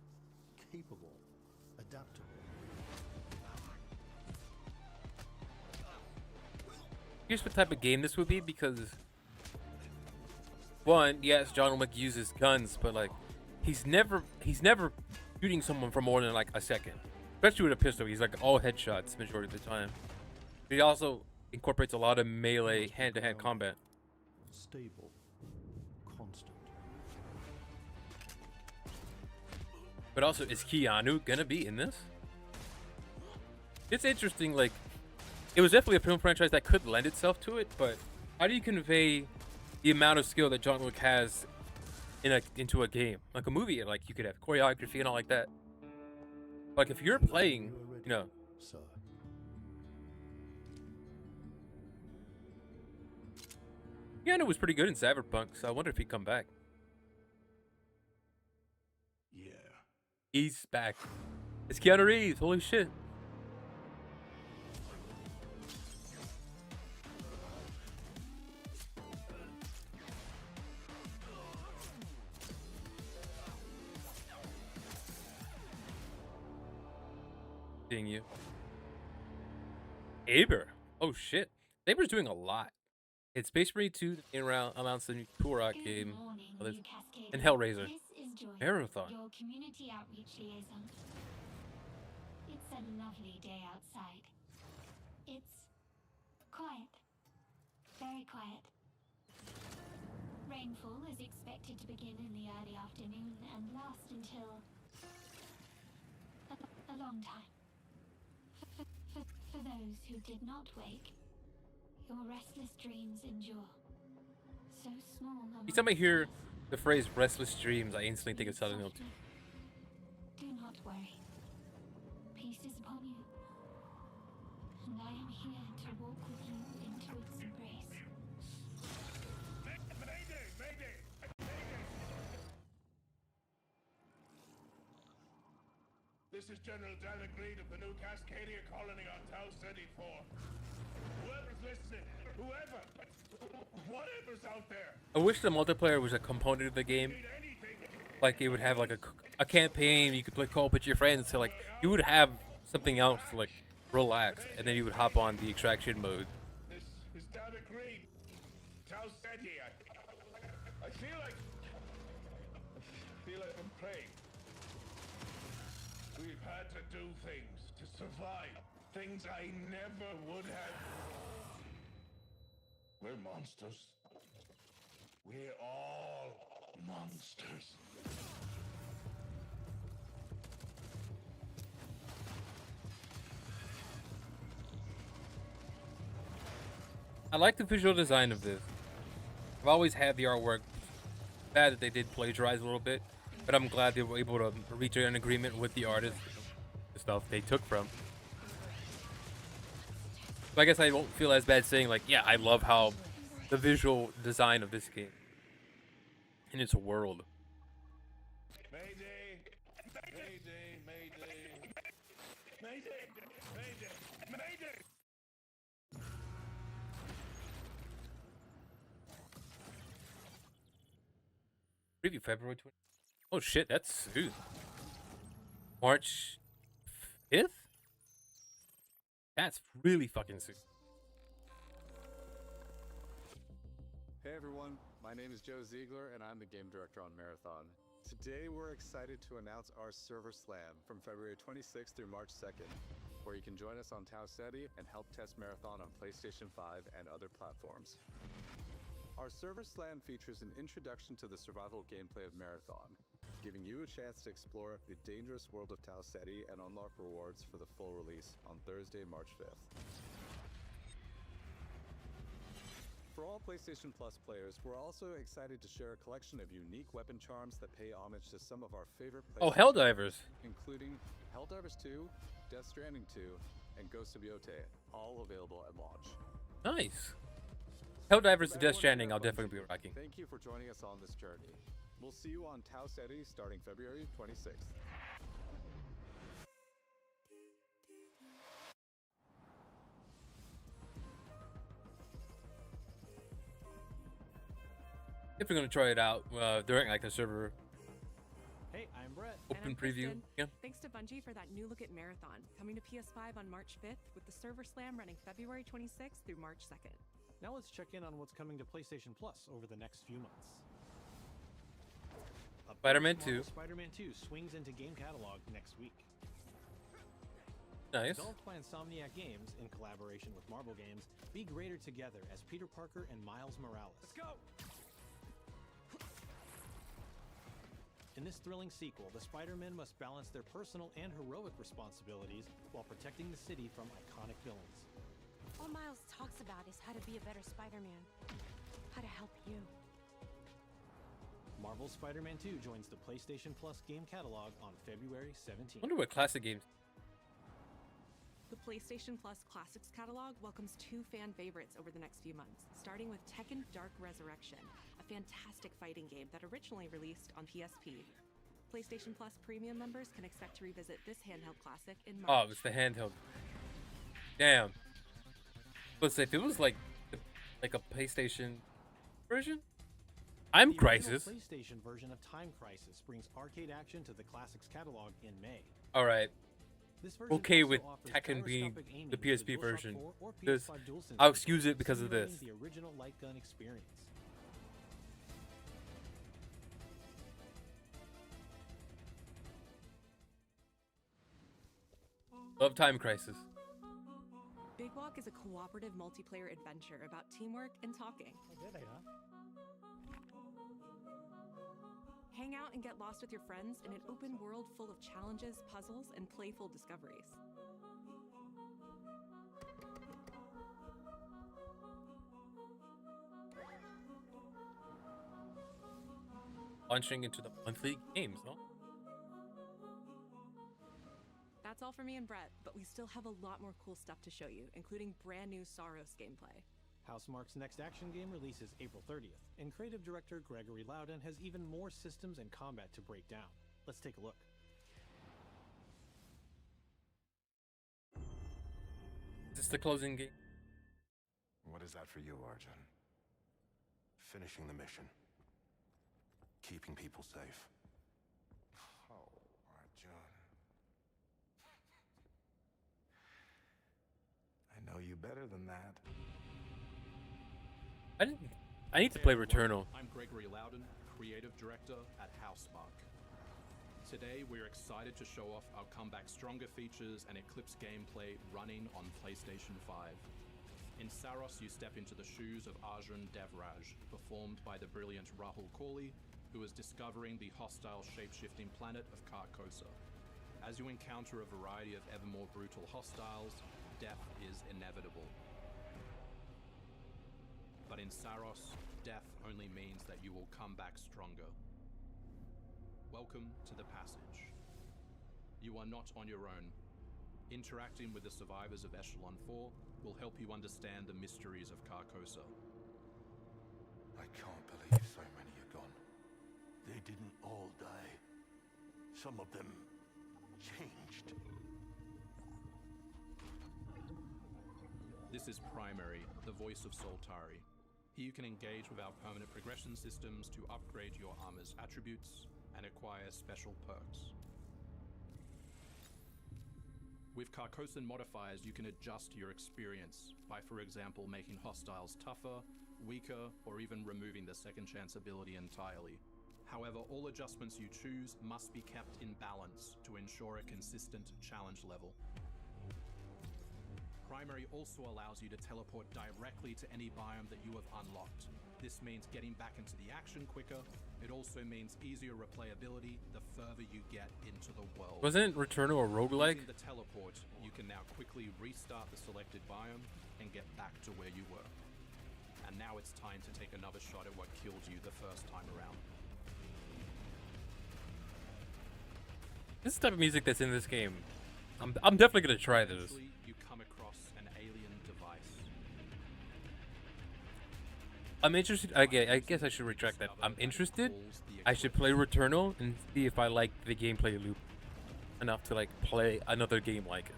capable, adaptable. Here's what type of game this would be, because one, yes, John Wick uses guns, but like he's never shooting someone for more than like a second. Especially with a pistol, he's like all headshots majority of the time. But he also incorporates a lot of melee hand-to-hand combat. Stable, constant. But also, is Keanu gonna be in this? It's interesting, like, it was definitely a film franchise that could lend itself to it, but how do you convey the amount of skill that John Wick has into a game? Like a movie, like you could have choreography and all like that. Like if you're playing, you know. Sir. Keanu was pretty good in Cyberpunk, so I wonder if he'd come back. Yeah. He's back. It's Keanu Reeves, holy shit. Seeing you. Aber. Oh shit. Aber's doing a lot. It's Space Marine 2 announced a new Turok game. And Hellraiser. Marathon. Your community outreach liaison. It's a lovely day outside. It's quiet. Very quiet. Rainfall is expected to begin in the early afternoon and last until a long time. For those who did not wake, your restless dreams endure. So small. Each time I hear the phrase restless dreams, I instantly think of Silent Hill 2. Do not worry. Peace is upon you. And I am here to walk with you into its embrace. Mayday! Mayday! This is General Dan Agreed of the new Cascadia colony on Tau City 4. Whoever's listening, whatever's out there. I wish the multiplayer was a component of the game. Like it would have like a campaign you could play co-op with your friends, so like you would have something else to like relax, and then you would hop on the extraction mode. This is Dan Agreed. Tau City. I feel like I'm praying. We've had to do things to survive. Things I never would have. We're monsters. We're all monsters. I like the visual design of this. I've always had the artwork. Bad that they did plagiarize a little bit, but I'm glad they were able to reach an agreement with the artist, the stuff they took from. So I guess I won't feel as bad saying like, yeah, I love how the visual design of this game and its world. Mayday! Mayday! Mayday! Mayday! Mayday! Mayday! Preview February 20. Oh shit, that's soon. March 5th? That's really fucking soon. Hey everyone, my name is Joe Ziegler and I'm the game director on Marathon. Today we're excited to announce our Server Slam from February 26th through March 2nd, where you can join us on Tau Ceti and help test Marathon on PlayStation 5 and other platforms. Our Server Slam features an introduction to the survival gameplay of Marathon, giving you a chance to explore the dangerous world of Tau Ceti and unlock rewards for the full release on Thursday, March 5th. For all PlayStation Plus players, we're also excited to share a collection of unique weapon charms that pay homage to some of our favorite Oh, PlayStation Helldivers. including Helldivers 2, Death Stranding 2, and Ghost of Yote, all available at launch. Nice. Helldivers and Death Stranding, I'll definitely be rocking. Thank you for joining us on this journey. We'll see you on Tau Ceti starting February 26th. If we're gonna try it out during like a server Hey, I'm Brett. open preview. Yeah. Thanks to Bungie for that new look at Marathon, coming to PS5 on March 5th with the Server Slam running February 26th through March 2nd. Now let's check in on what's coming to PlayStation Plus over the next few months. Spider-Man 2. Spider-Man 2 swings into game catalog next week. Nice. Developed by Insomniac Games in collaboration with Marvel Games, be greater together as Peter Parker and Miles Morales. Let's go! In this thrilling sequel, the Spider-Men must balance their personal and heroic responsibilities while protecting the city from iconic villains. All Miles talks about is how to be a better Spider-Man. How to help you. Marvel's Spider-Man 2 joins the PlayStation Plus game catalog on February 17th. I wonder what classic games. The PlayStation Plus Classics catalog welcomes two fan favorites over the next few months, starting with Tekken Dark Resurrection, a fantastic fighting game that originally released on PSP. PlayStation Plus Premium members can expect to revisit this handheld classic in March. Oh, it's the handheld. Damn. But if it was like a PlayStation version, Time The Crisis. original PlayStation version of Time Crisis brings arcade action to the Classics catalog in May. All right. This version Okay also with offers Tekken being gyroscopic aiming the with the PSP DualShock version. 4 or This, PS5 DualSense I'll controller, excuse it because of this. simulating the original light gun experience. Love Time Crisis. Big Walk is a cooperative multiplayer adventure about teamwork and talking. Hang out and get lost with your friends in an open world full of challenges, puzzles, and playful discoveries. Launching into the monthly games, no? That's all for me and Brett, but we still have a lot more cool stuff to show you, including brand new Saros gameplay. Housemarque's next action game releases April 30th, and creative director Gregory Loudon has even more systems and combat to break down. Let's take a look. Is this the closing game? What is that for you, Arjun? Finishing the mission. Keeping people safe. Oh, Arjun. I know you better than that. I need to play Returnal. I'm Gregory Loudon, creative director at Housemarque. Today, we're excited to show off our comeback stronger features and Eclipse gameplay running on PlayStation 5. In Saros, you step into the shoes of Arjun Devraj, performed by the brilliant Rahul Kohli, who is discovering the hostile shape-shifting planet of Carcosa. As you encounter a variety of ever more brutal hostiles, death is inevitable. But in Saros, death only means that you will come back stronger. Welcome to the Passage. You are not on your own. Interacting with the survivors of Echelon 4 will help you understand the mysteries of Carcosa. I can't believe so many are gone. They didn't all die. Some of them changed. This is Primary, the voice of Soltari. Here you can engage with our permanent progression systems to upgrade your armor's attributes and acquire special perks. With Carcosan modifiers, you can adjust your experience by, for example, making hostiles tougher, weaker, or even removing the second chance ability entirely. However, all adjustments you choose must be kept in balance to ensure a consistent challenge level. Primary also allows you to teleport directly to any biome that you have unlocked. This means getting back into the action quicker. It also means easier replayability the further you get into the world. Wasn't Returnal a roguelike? Using the teleport, you can now quickly restart the selected biome and get back to where you were. And now it's time to take another shot at what killed you the first time around. This is the type of music that's in this game. I'm definitely gonna try this. Eventually, you come across an alien device. I'm interested. I guess I should retract that. I'm interested. I should play Returnal and see if I like the gameplay loop enough to like play another game like it.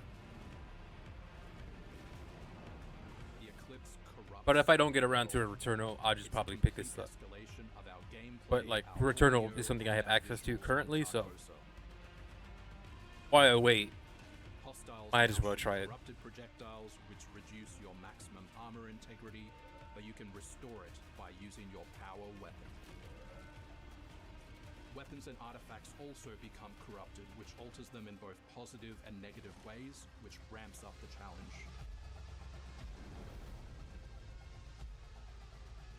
But if I don't get around to a Returnal, I'll just probably pick this up. But like Returnal is something I have access to currently, so why wait? Might as well try it. Corrupted projectiles which reduce your maximum armor integrity, but you can restore it by using your power weapon. Weapons and artifacts also become corrupted, which alters them in both positive and negative ways, which ramps up the challenge.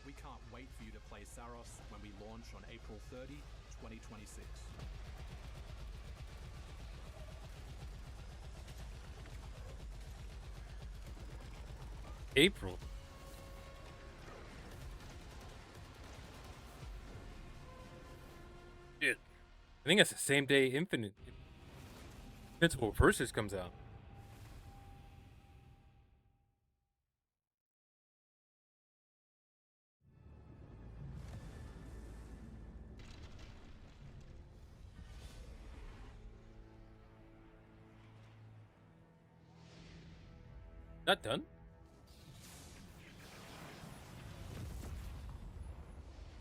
We can't wait for you to play Saros when we launch on April 30, 2026. April. Shit. I think it's the same day Invincible Versus comes out. Not done?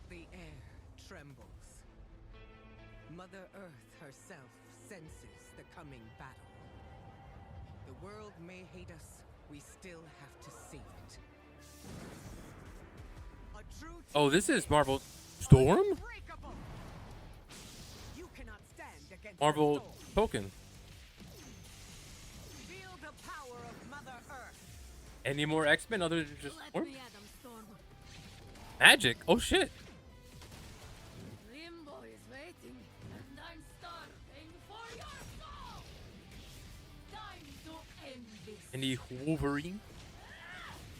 The air trembles. Mother Earth herself senses the coming battle. The world may hate us, we still have to save it. A true Oh, this is Marvel Storm? unbreakable. You cannot stand against Marvel the storm. Token. Feel the power of Mother Earth. Any more X-Men other than just Let Storm? me at 'em, Storm. Magic? Oh shit. Limbo is waiting, and I'm starving for your soul. Time to end this. Any Wolverine?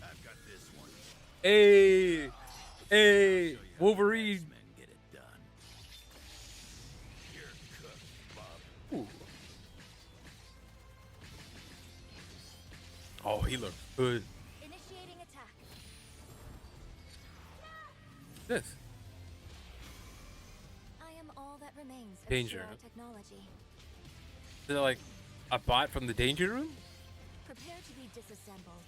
I've got this one. Hey! Hey! Wolverine! Get it done. You're cooked, Bob. Ooh. Oh, he looks good. Initiating attack. This. I am all that remains of Danger. Shiro technology. Is it like a bot from the Danger Room? Prepare to be disassembled.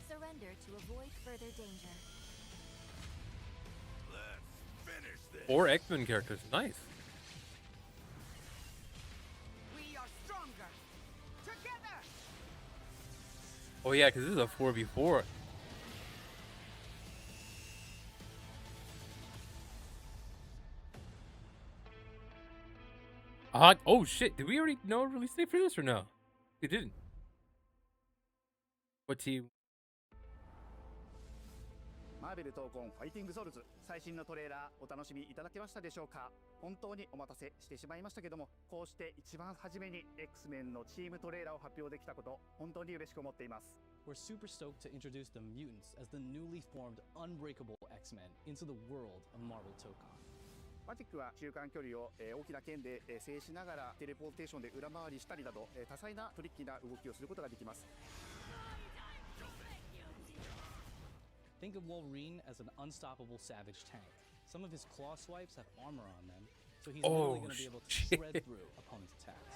Surrender to avoid further danger. Let's finish this. 4 X-Men characters. Nice. We are stronger together. Oh yeah, because this is a 4v4. Oh shit, did we already know a release date for this or no? We didn't. What team? マーベル闘魂ファイティングソウルズ最新のトレーラーお楽しみいただけましたでしょうか。本当にお待たせしてしまいましたけども、こうして一番初めに X-Men のチームトレーラーを発表できたこと本当に嬉しく思っています。 We're super stoked to introduce the mutants as the newly formed unbreakable X-Men into the world of Marvel Tokon. マジックは中間距離を大きな剣で制しながらテレポーテーションで裏回りしたりなど多彩なトリッキーな動きをすることができます。Think of Wolverine as an unstoppable savage tank. Some of his claw swipes have armor on them, so he's literally going to be able to shred through opponents' attacks.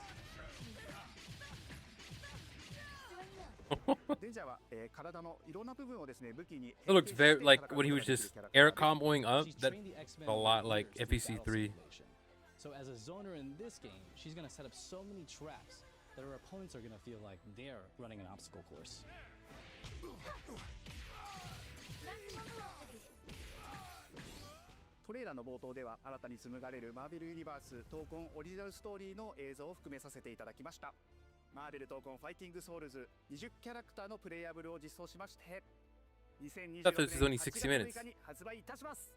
デンジャーは、体のいろんな部分をですね武器に It looks very like when he was just air comboing up. That's a lot like FEC3. So as a zoner in this game, she's going to set up so many traps that her opponents are going to feel like they're running an obstacle course. トレーラーの冒頭では新たに紡がれるマーベルユニバース闘魂オリジナルストーリーの映像を含めさせていただきました。マーベル闘魂ファイティングソウルズ20キャラクターのプレイヤブルを実装しまして2026年8月6日に発売いたします。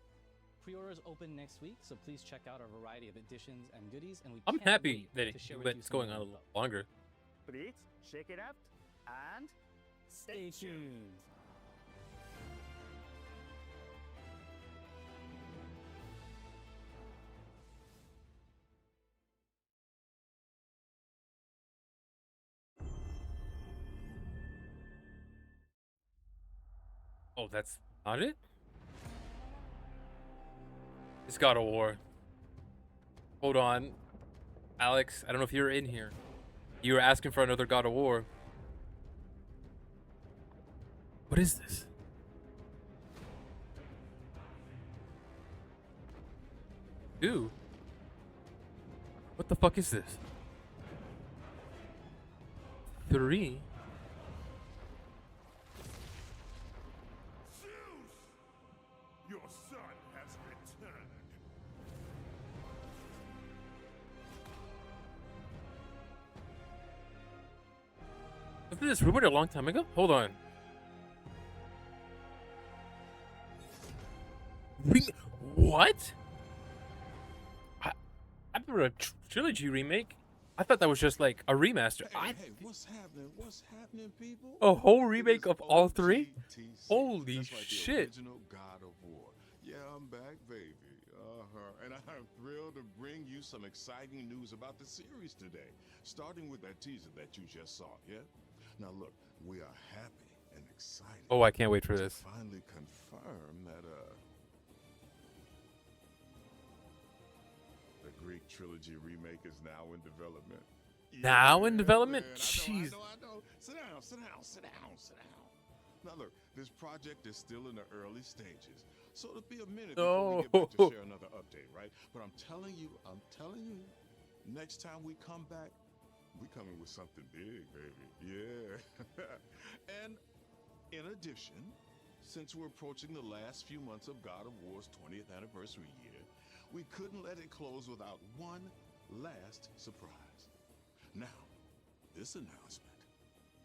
Pre-orders open next week, so please check out our variety of editions and goodies. And we I'm can't happy wait that to share with you it's some going on a of little longer. Please check it out and Stay tuned. Oh, that's not it? It's God of War. Hold on. Alex, I don't know if you're in here. You were asking for another God of War. What is this? Dude. What the fuck is this? 3? Your son has returned. Wasn't this rumored a long time ago? Hold on. What? I remember a trilogy remake. I thought that was just like a remaster. Hey, what's happening? What's happening, people? A whole remake of all three? TC. Holy That's right, the shit. original God of War. Yeah, I'm back, baby. And I'm thrilled to bring you some exciting news about the series today. Starting with that teaser that you just saw, yeah? Now look, we are happy and excited. Oh, I can't wait for this. To finally confirm that, the Greek trilogy remake is now in development. Now in development? Man, Jeez. I know. Sit down. Now look, this project is still in the early stages, so it'll be a minute before we get back to share another update, right? But I'm telling you, next time we come back, we coming with something big, baby. Yeah. And in addition, since we're approaching the last few months of God of War's 20th anniversary year, we couldn't let it close without one last surprise. Now, this announcement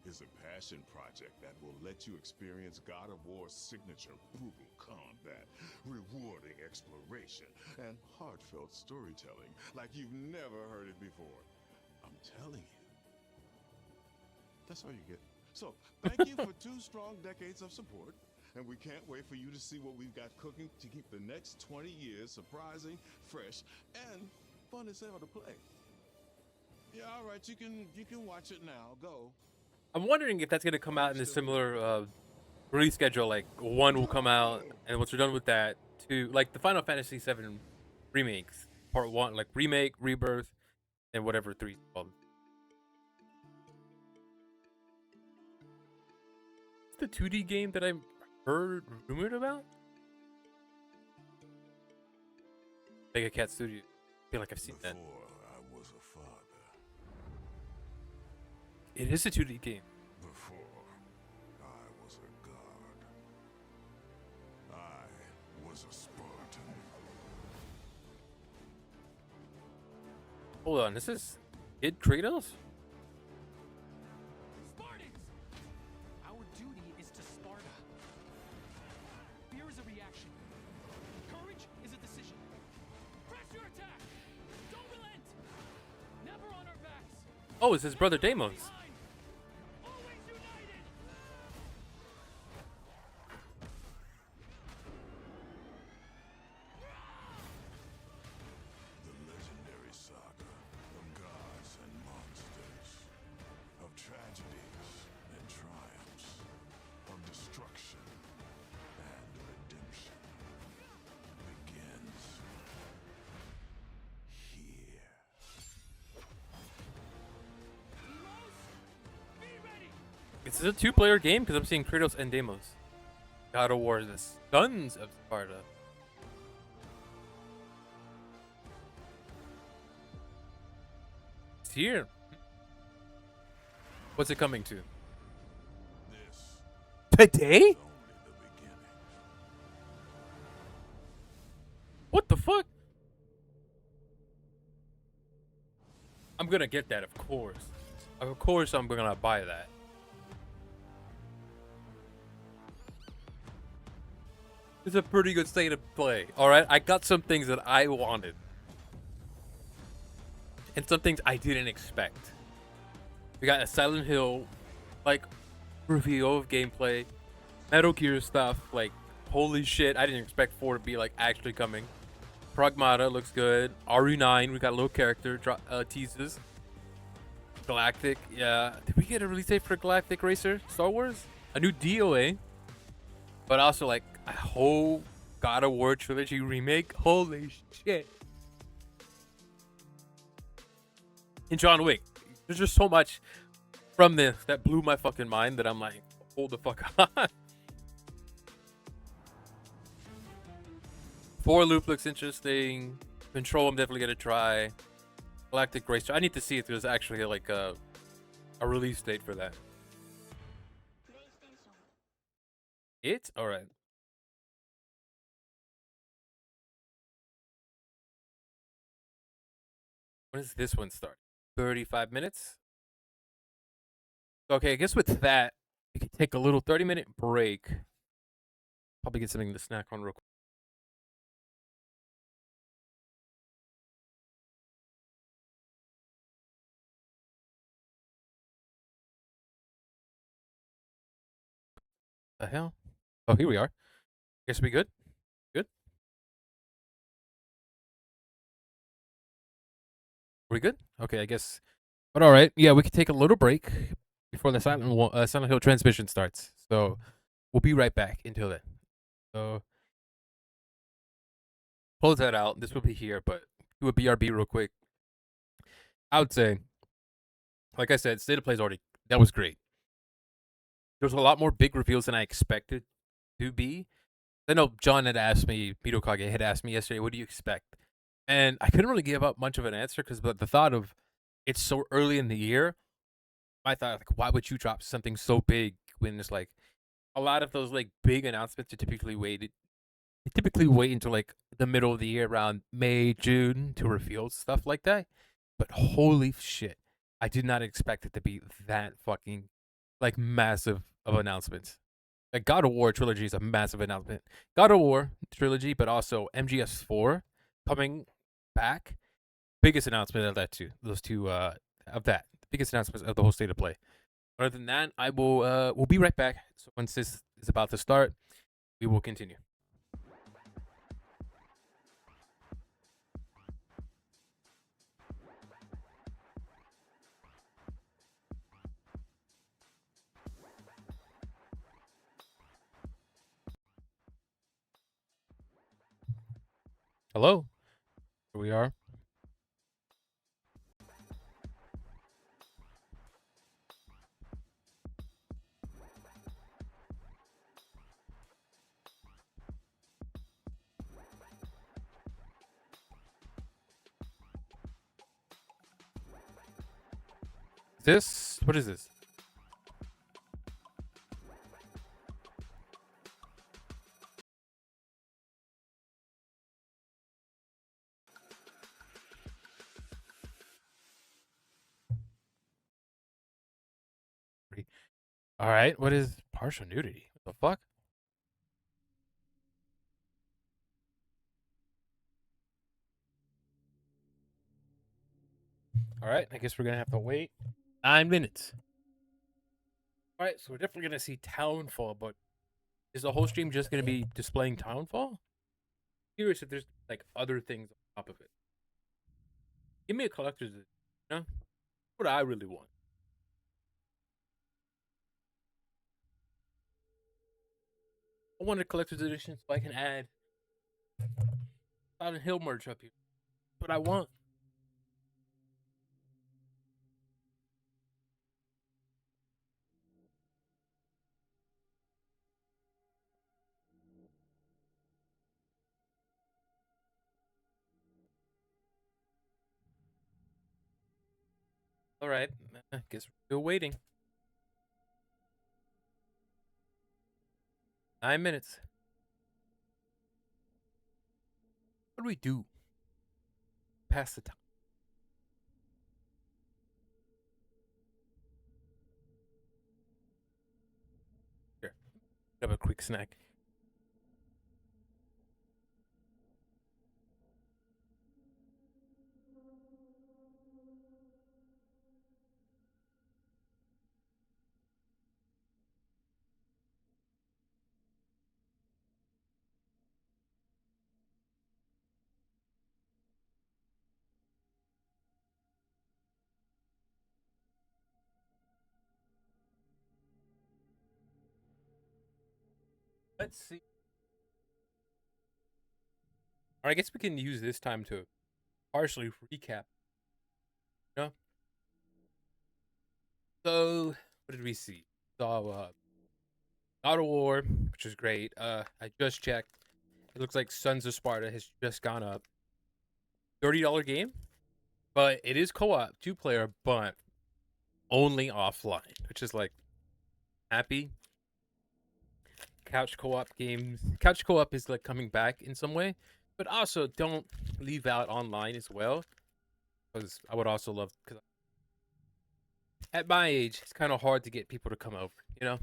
is a passion project that will let you experience God of War's signature brutal combat, rewarding exploration, and heartfelt storytelling like you've never heard it before. I'm telling you. That's all you get. So, thank you for 2 strong decades of support. And we can't wait for you to see what we've got cooking to keep the next 20 years surprising, fresh, and fun as hell to play. Yeah, all right, you can watch it now. Go. I'm wondering if that's going to come out in a similar release schedule. Like, 1 will come out, and once we're done with that, 2, like the Final Fantasy VII remakes, part 1, like remake, rebirth, and whatever 3 is called. It's the 2D game that I heard rumored about? Mega Cat Studio. I feel like I've seen that. I was a father. It is a 2D game. Before I was a god. I was a Spartan. Hold on, this is Kid Kratos? Spartans! Our duty is to Sparta. Fear is a reaction. Courage is a decision. Press your attack! Don't relent! Never on our backs! Oh, it's his brother Deimos. Always united! The legendary saga of gods and monsters, of tragedies and triumphs, of destruction and Is this a two-player game? Because I'm seeing Kratos and Deimos. God of War, the Sons of Sparta. It's here. What's it coming to? Today? What the fuck? I'm gonna get that, of course. Of course I'm gonna buy that. It's a pretty good state of play. Alright, I got some things that I wanted. And some things I didn't expect. We got a Silent Hill, like, reveal of gameplay. Metal Gear stuff, like, holy shit, I didn't expect 4 to be, like, actually coming. Pragmata looks good. RE9, we got a little character teases. Galactic, yeah. Did we get a release date for Galactic Racer? Star Wars? A new DOA. But also, like, a whole God of War trilogy remake. Holy shit. And John Wick. There's just so much from this that blew my fucking mind that I'm like, hold the fuck on. 4 Loop looks interesting. Control, I'm definitely gonna try. Galactic Racer, I need to see if there's actually like a release date for that. It's alright. When does this one start? 35 minutes? Okay, I guess with that, we could take a little 30-minute break. Probably get something to snack on real quick. The hell? Oh, here we are. Guess we good? Good? We good? Okay, I guess. But all right, yeah, we can take a little break before the Silent Hill transmission starts. So we'll be right back until then. So close that out. This will be here, but do a BRB real quick. I would say, like I said, State of Play is already, that was great. There's a lot more big reveals than I expected to be. I know John had asked me, Mito Kage had asked me yesterday, what do you expect? And I couldn't really give up much of an answer because the thought of it's so early in the year, I thought, like, why would you drop something so big when it's like a lot of those like big announcements are typically wait until like the middle of the year around May, June to reveal stuff like that. But holy shit, I did not expect it to be that fucking like massive of announcements. Like God of War trilogy is a massive announcement. God of War trilogy, but also MGS4 coming back. Biggest announcement of that too. Those two of that. The biggest announcement of the whole State of Play. Other than that, I will we'll be right back. So once this is about to start, we will continue. Hello. Here we are. This? What is this? All right. What is partial nudity? What the fuck? All right. I guess we're gonna have to wait 9 minutes. All right. So we're definitely gonna see Townfall, but is the whole stream just gonna be displaying Townfall? Curious if there's like other things on top of it. Give me a collector's edition. You know? What I really want. I want a collector's edition so I can add Silent Hill merch up here. That's what I want. All right. I guess we're still waiting. 9 minutes. What do we do? Pass the time. Here. Have a quick snack. Let's see. Or I guess we can use this time to partially recap. You know? So, what did we see? Saw God of War, which is great. I just checked. It looks like Sons of Sparta has just gone up. $30 game, but it is co-op, 2-player, but only offline, which is like happy. Couch co-op games. Couch co-op is like coming back in some way, but also don't leave out online as well, because I would also love, because at my age it's kind of hard to get people to come over. You know.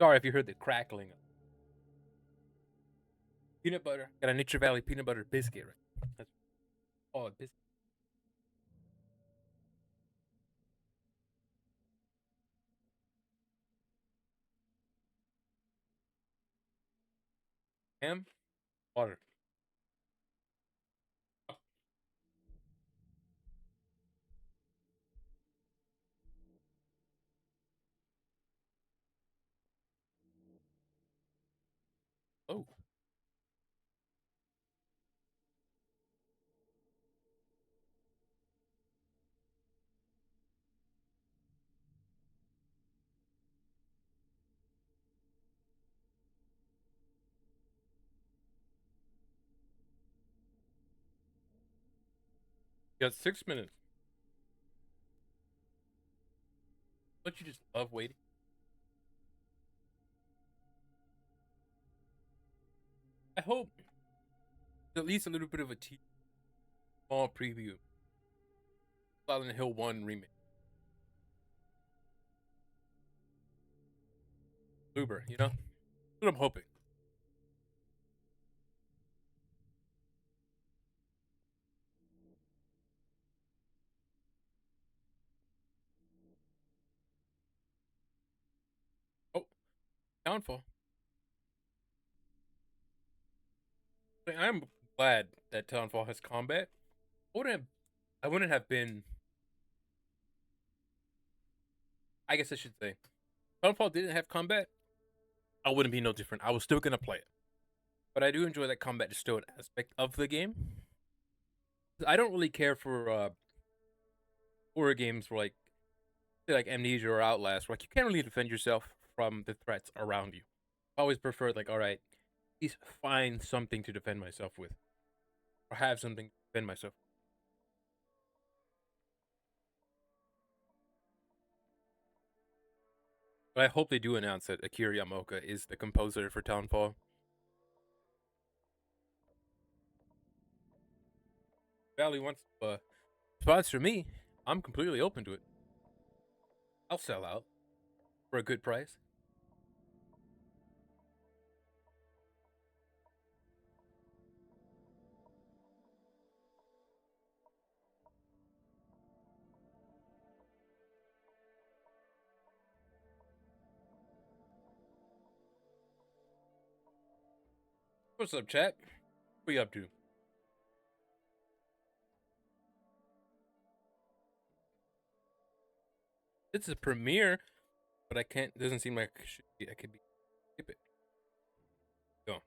Sorry if you heard the crackling. Peanut butter. Got a Nature Valley peanut butter biscuit. Right. That's oh a biscuit. Ham, water. Oh. You got 6 minutes. Don't you just love waiting? I hope at least a little bit of a small preview. Silent Hill 1 remake. Uber, you know? That's what I'm hoping. Oh, Downfall. I'm glad that Townfall has combat. I wouldn't have been. I guess I should say, Townfall didn't have combat. I wouldn't be no different. I was still gonna play it, but I do enjoy that combat is still an aspect of the game. I don't really care for horror games where like Amnesia or Outlast, where like you can't really defend yourself from the threats around you. I always prefer like, all right, at least find something to defend myself with, or have something to defend myself. But I hope they do announce that Akira Yamaoka is the composer for Townfall. Valley wants to sponsor me. I'm completely open to it. I'll sell out for a good price. What's up, chat? What you up to? It's a premiere, but I can't. Doesn't seem like I could be skip it. Go.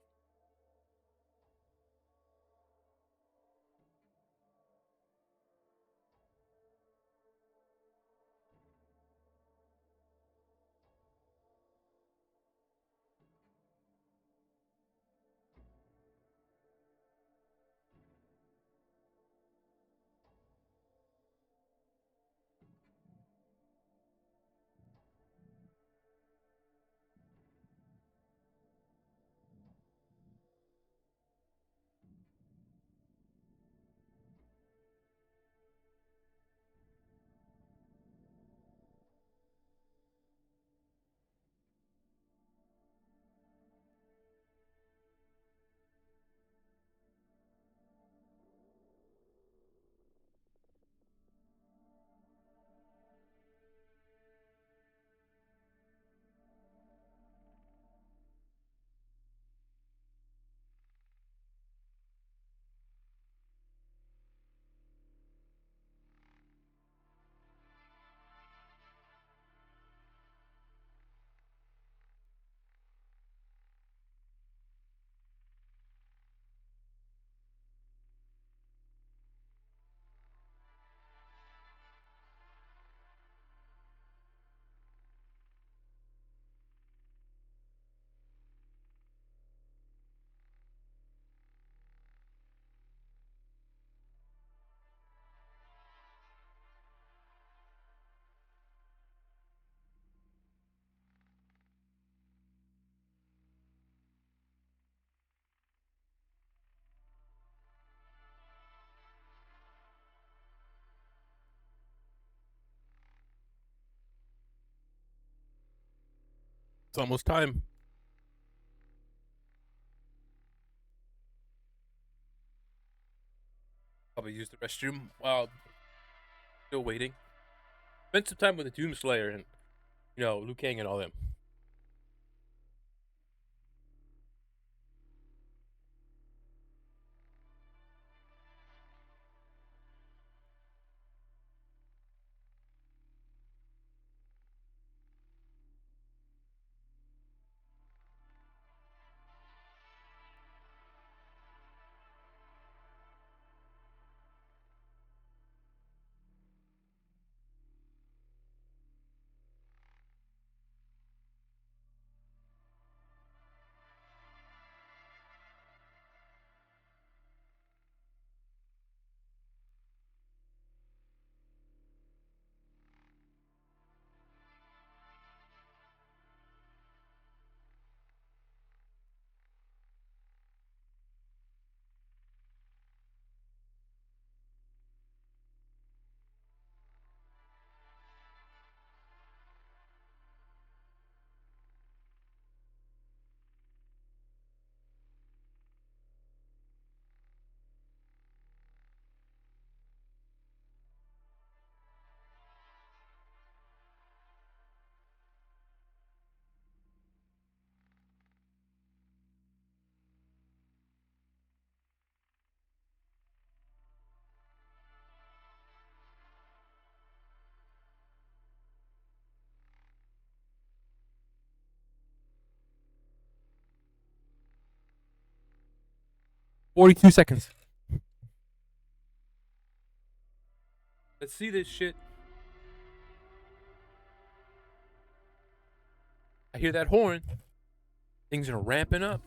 It's almost time. Probably use the restroom while still waiting. Spend some time with the Doomslayer and, Liu Kang and all them. $42 seconds. Let's see this shit. I hear that horn. Things are ramping up.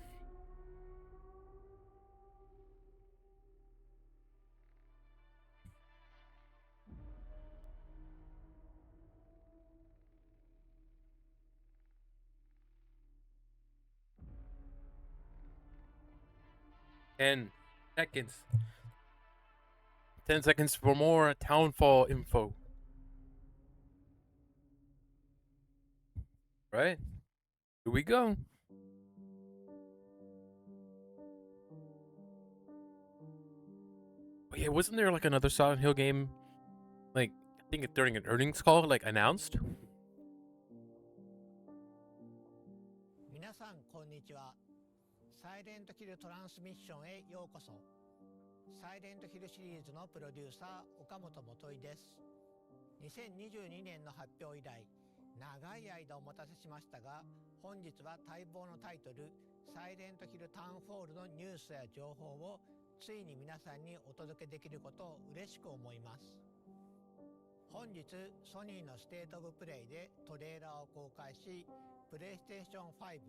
And seconds. 10 seconds for more Townfall info. Right? Here we go. Oh, yeah, wasn't there like another Silent Hill game, like, I think during an earnings call, like, announced? 皆さんこんにちは。サイレントヒルトランスミッションへようこそ。サイレントヒルシリーズのプロデューサー岡本元井です。2022年の発表以来、長い間お待たせしましたが、本日は待望のタイトルサイレントヒルタウンフォールのニュースや情報をついに皆さんにお届けできることを嬉しく思います。本日ソニーのステートオブプレイでトレーラーを公開し、プレイステーション5、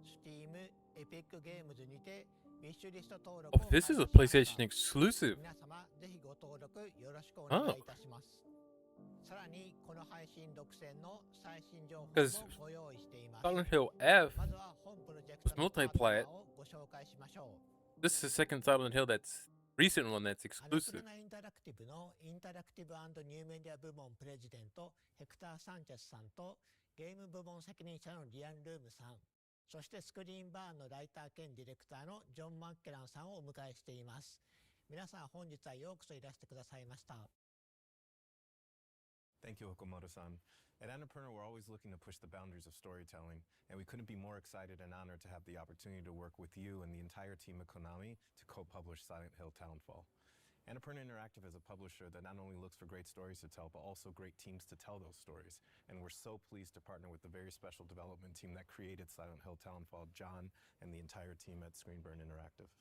Steam、Epic Games にてウィッシュリスト登録を Oh, this is a PlayStation exclusive. 皆様ぜひご登録よろしくお願いいたします。さらにこの配信独占の最新情報もご用意しています。 Silent Hill F まずは本プロジェク was トのパートナ multiplayer. ーをご紹介しましょう。 This is the second Silent Hill that's recent one that's アナプ exclusive. ルナインタラクティブのインタラクティブ&ニューメディア部門プレジデントヘクター・サンチェスさんとゲーム部門責任者のリアン・ルームさん、そしてスクリーンバーンのライター兼ディレクターのジョン・マッケランさんをお迎えしています。皆さん本日はようこそいらしてくださいました。 Thank you, Okamoto-san. At Annapurna, we're always looking to push the boundaries of storytelling, and we couldn't be more excited and honored to have the opportunity to work with you and the entire team at Konami to co-publish Silent Hill Townfall. Annapurna Interactive is a publisher that not only looks for great stories to tell, but also great teams to tell those stories. And we're so pleased to partner with the very special development team that created Silent Hill Townfall, John, and the entire team at Screenburn Interactive.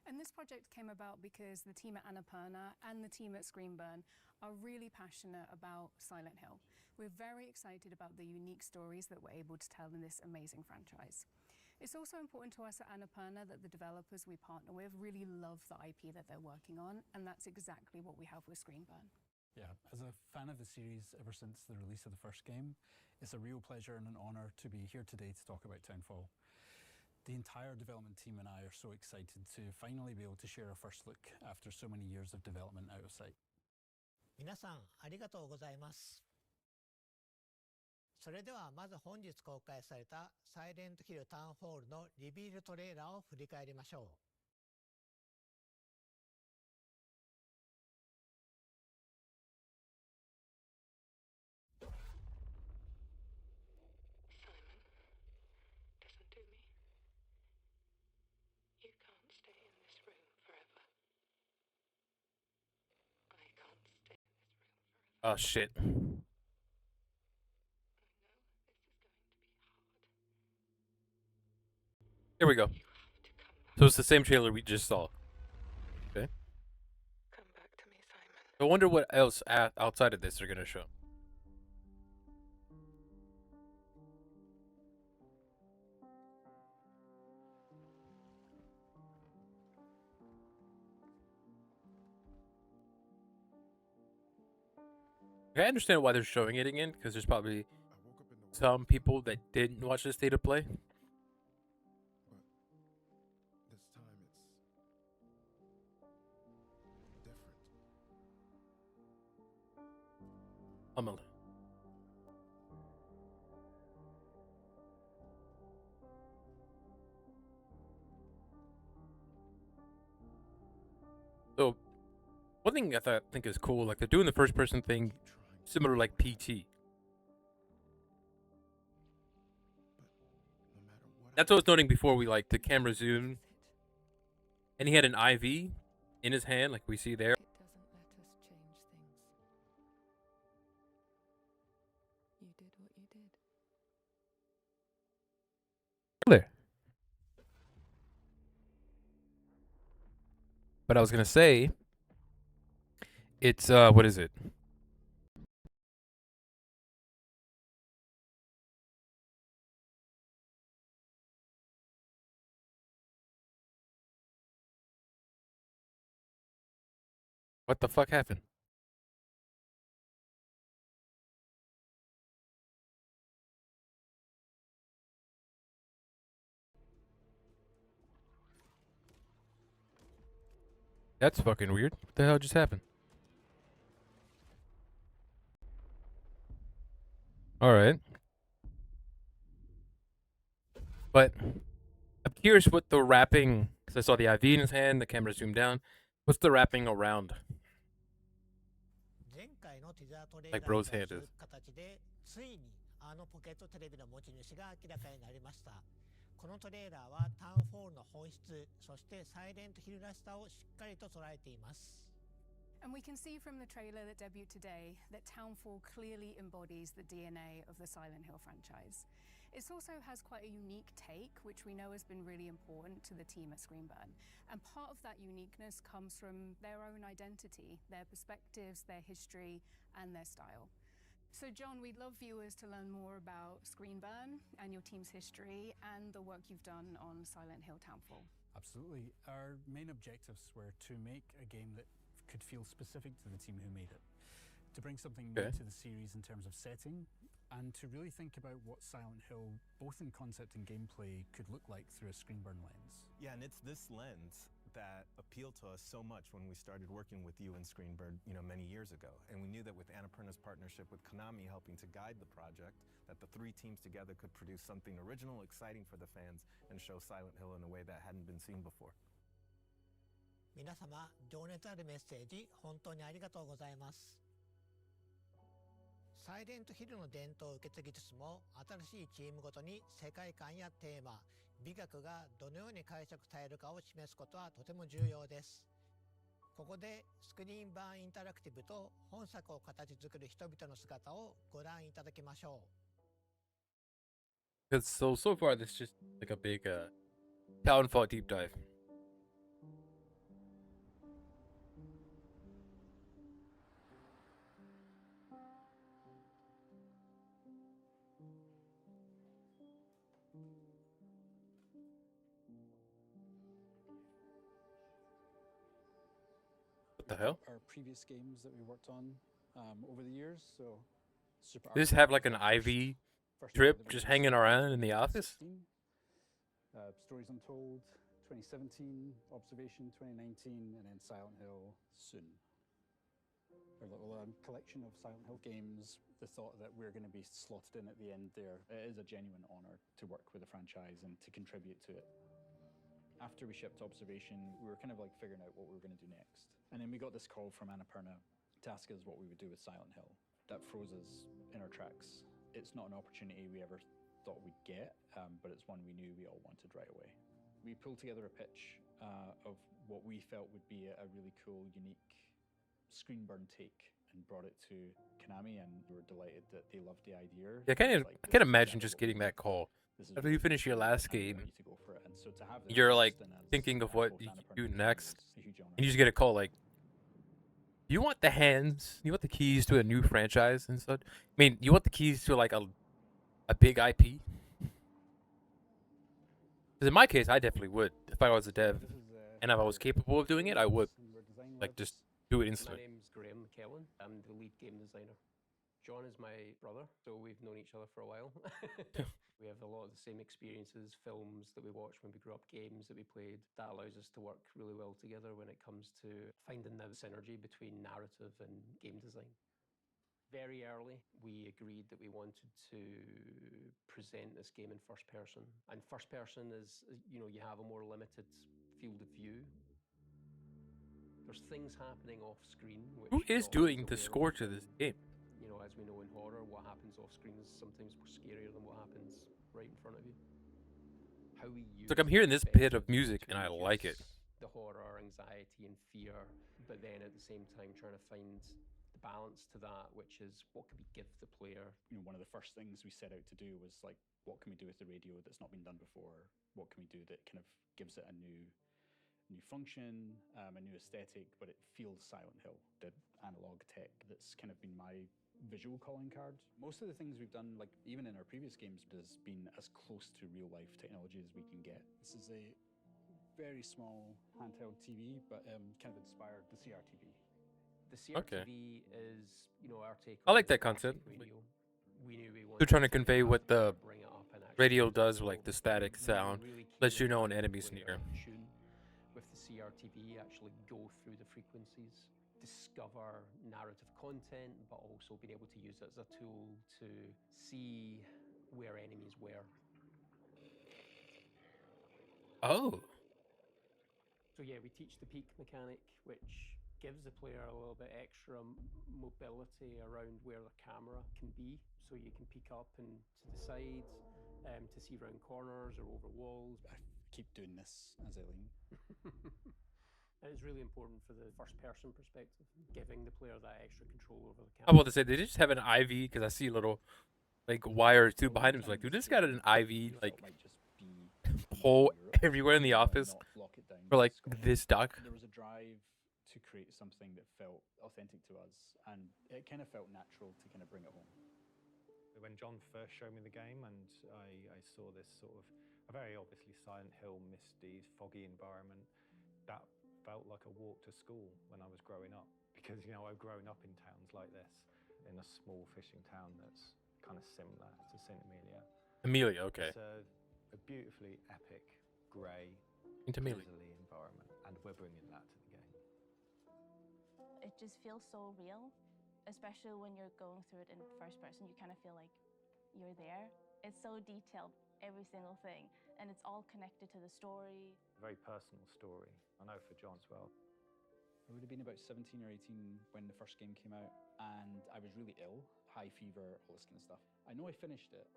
And this project came about because the team at Annapurna and the team at Screenburn are really passionate about Silent Hill. We're very excited about the unique stories that we're able to tell in this amazing franchise. It's also important to us at Annapurna that the developers we partner with really love the IP that they're working on, and that's exactly what we have with Screenburn. Yeah, as a fan of the series ever since the release of the first game, it's a real pleasure and an honor to be here today to talk about Townfall. The entire development team and I are so excited to finally be able to share our first look after so many years of development out of sight. 皆さんありがとうございます。それではまず本日公開されたサイレントヒルタウンホールのリビールトレーラーを振り返りましょう。Oh shit. Here we go. So it's the same trailer we just saw. Okay. I wonder what else outside of this they're gonna show. I understand why they're showing it again, because there's probably some people that didn't watch this State of Play. This time it's different. Amelie. So, one thing I think is cool, like they're doing the first person thing, similar to like PT. That's what I was noting before we like the camera zoom, and he had an IV in his hand, like we see there. There. But I was gonna say, it's what is it? What the fuck happened? That's fucking weird. What the hell just happened? Alright. But I'm curious what the wrapping, because I saw the IV in his hand, the camera zoomed down. What's the wrapping around? 前回のティザートレー Like ラー Bro's と hand 続 is. く形でついにあのポケットテレビの持ち主が明らかになりました。このトレーラーはタウンホールの本質、そしてサイレントヒルらしさをしっかりと捉えています。And we can see from the trailer that debuted today that Townfall clearly embodies the DNA of the Silent Hill franchise. It also has quite a unique take, which we know has been really important to the team at Screenburn. And part of that uniqueness comes from their own identity, their perspectives, their history, and their style. So John, we'd love viewers to learn more about Screenburn and your team's history and the work you've done on Silent Hill Townfall. Absolutely. Our main objectives were to make a game that could feel specific to the team who made it, to bring something new to the series in terms of setting, and to really think about what Silent Hill, both in concept and gameplay, could look like through a Screenburn lens. Yeah, and it's this lens that appealed to us so much when we started working with you and Screenburn, many years ago. And we knew that with Annapurna's partnership with Konami helping to guide the project, that the three teams together could produce something original, exciting for the fans, and show Silent Hill in a way that hadn't been seen before. 皆様、情熱あるメッセージ、本当にありがとうございます。サイレントヒルの伝統を受け継ぎつつも、新しいチームごとに世界観やテーマ、美学がどのように解釈されるかを示すことはとても重要です。ここでスクリーン版インタラクティブと本作を形作る人々の姿をご覧いただきましょう。So far this is just like a big Townfall deep dive. The hell? Our previous games that we worked on over the years, so Does this have like an IV drip just hanging around in the office? Stories Untold 2017, Observation 2019, and then Silent Hill soon. or little collection of Silent Hill games. The thought that we're going to be slotted in at the end there, it is a genuine honor to work with the franchise and to contribute to it. After we shipped Observation, we were kind of like figuring out what we were going to do next. And then we got this call from Annapurna to ask us what we would do with Silent Hill. That froze us in our tracks. It's not an opportunity we ever thought we'd get, but it's one we knew we all wanted right away. We pulled together a pitch of what we felt would be a really cool, unique screen burn take and brought it to Konami, and we were delighted that they loved the idea. Yeah, I can't imagine just getting that call. After you finish your last game, you're like thinking of what you do next, and you just get a call like, you want the hands, you want the keys to a new franchise and such? I mean, you want the keys to like a big IP? Because in my case, I definitely would. If I was a dev and if I was capable of doing it, I would like just do it instantly. My name's Graham McKellen. I'm the lead game designer. John is my brother, so we've known each other for a while. We have a lot of the same experiences, films that we watched when we grew up, games that we played. That allows us to work really well together when it comes to finding the synergy between narrative and game design. Very early, we agreed that we wanted to present this game in first person. And first person is, you have a more limited field of view. There's things happening off screen. Who is doing the score to this game? As we know in horror, what happens off screen is sometimes more scarier than what happens right in front of you. How we use It's like I'm hearing this bit of music and I like it. The horror, anxiety, and fear, but then at the same time trying to find the balance to that, which is what can we give the player. One of the first things we set out to do was like, what can we do with the radio that's not been done before? What can we do that kind of gives it a new function, a new aesthetic, but it feels Silent Hill, the analog tech that's kind of been my visual calling card. Most of the things we've done, like even in our previous games, has been as close to real life technology as we can get. This is a very small handheld TV, but kind of inspired the CRTV. The CRTV is, our take. I like that concept. They're trying to convey what the radio does, like the static sound, lets you know an enemy's near. With the CRTV, actually go through the frequencies, discover narrative content, but also being able to use it as a tool to see where enemies were. Oh. So yeah, we teach the peek mechanic, which gives the player a little bit extra mobility around where the camera can be. So you can peek up and to the sides to see around corners or over walls. I keep doing this as I lean. And it's really important for the first-person perspective, giving the player that extra control over the camera. I'm about to say, did they just have an IV? Because I see a little like wire too behind him. It's like, dude, this got an IV like hole everywhere in the office for like this dock. There was a drive to create something that felt authentic to us, and it kind of felt natural to kind of bring it home. When John first showed me the game, and I saw this sort of a very obviously Silent Hill, misty, foggy environment, that felt like a walk to school when I was growing up, because I've grown up in towns like this, in a small fishing town that's kind of similar to St. Amelia. Amelia, okay. It's a beautifully epic, grey, Amelia drizzly environment, and we're bringing that to the game. It just feels so real, especially when you're going through it in first person. You kind of feel like you're there. It's so detailed, every single thing, and it's all connected to the story. A very personal story, I know for John as well. I would have been about 17 or 18 when the first game came out, and I was really ill, high fever, all this kind of stuff. I know I finished it,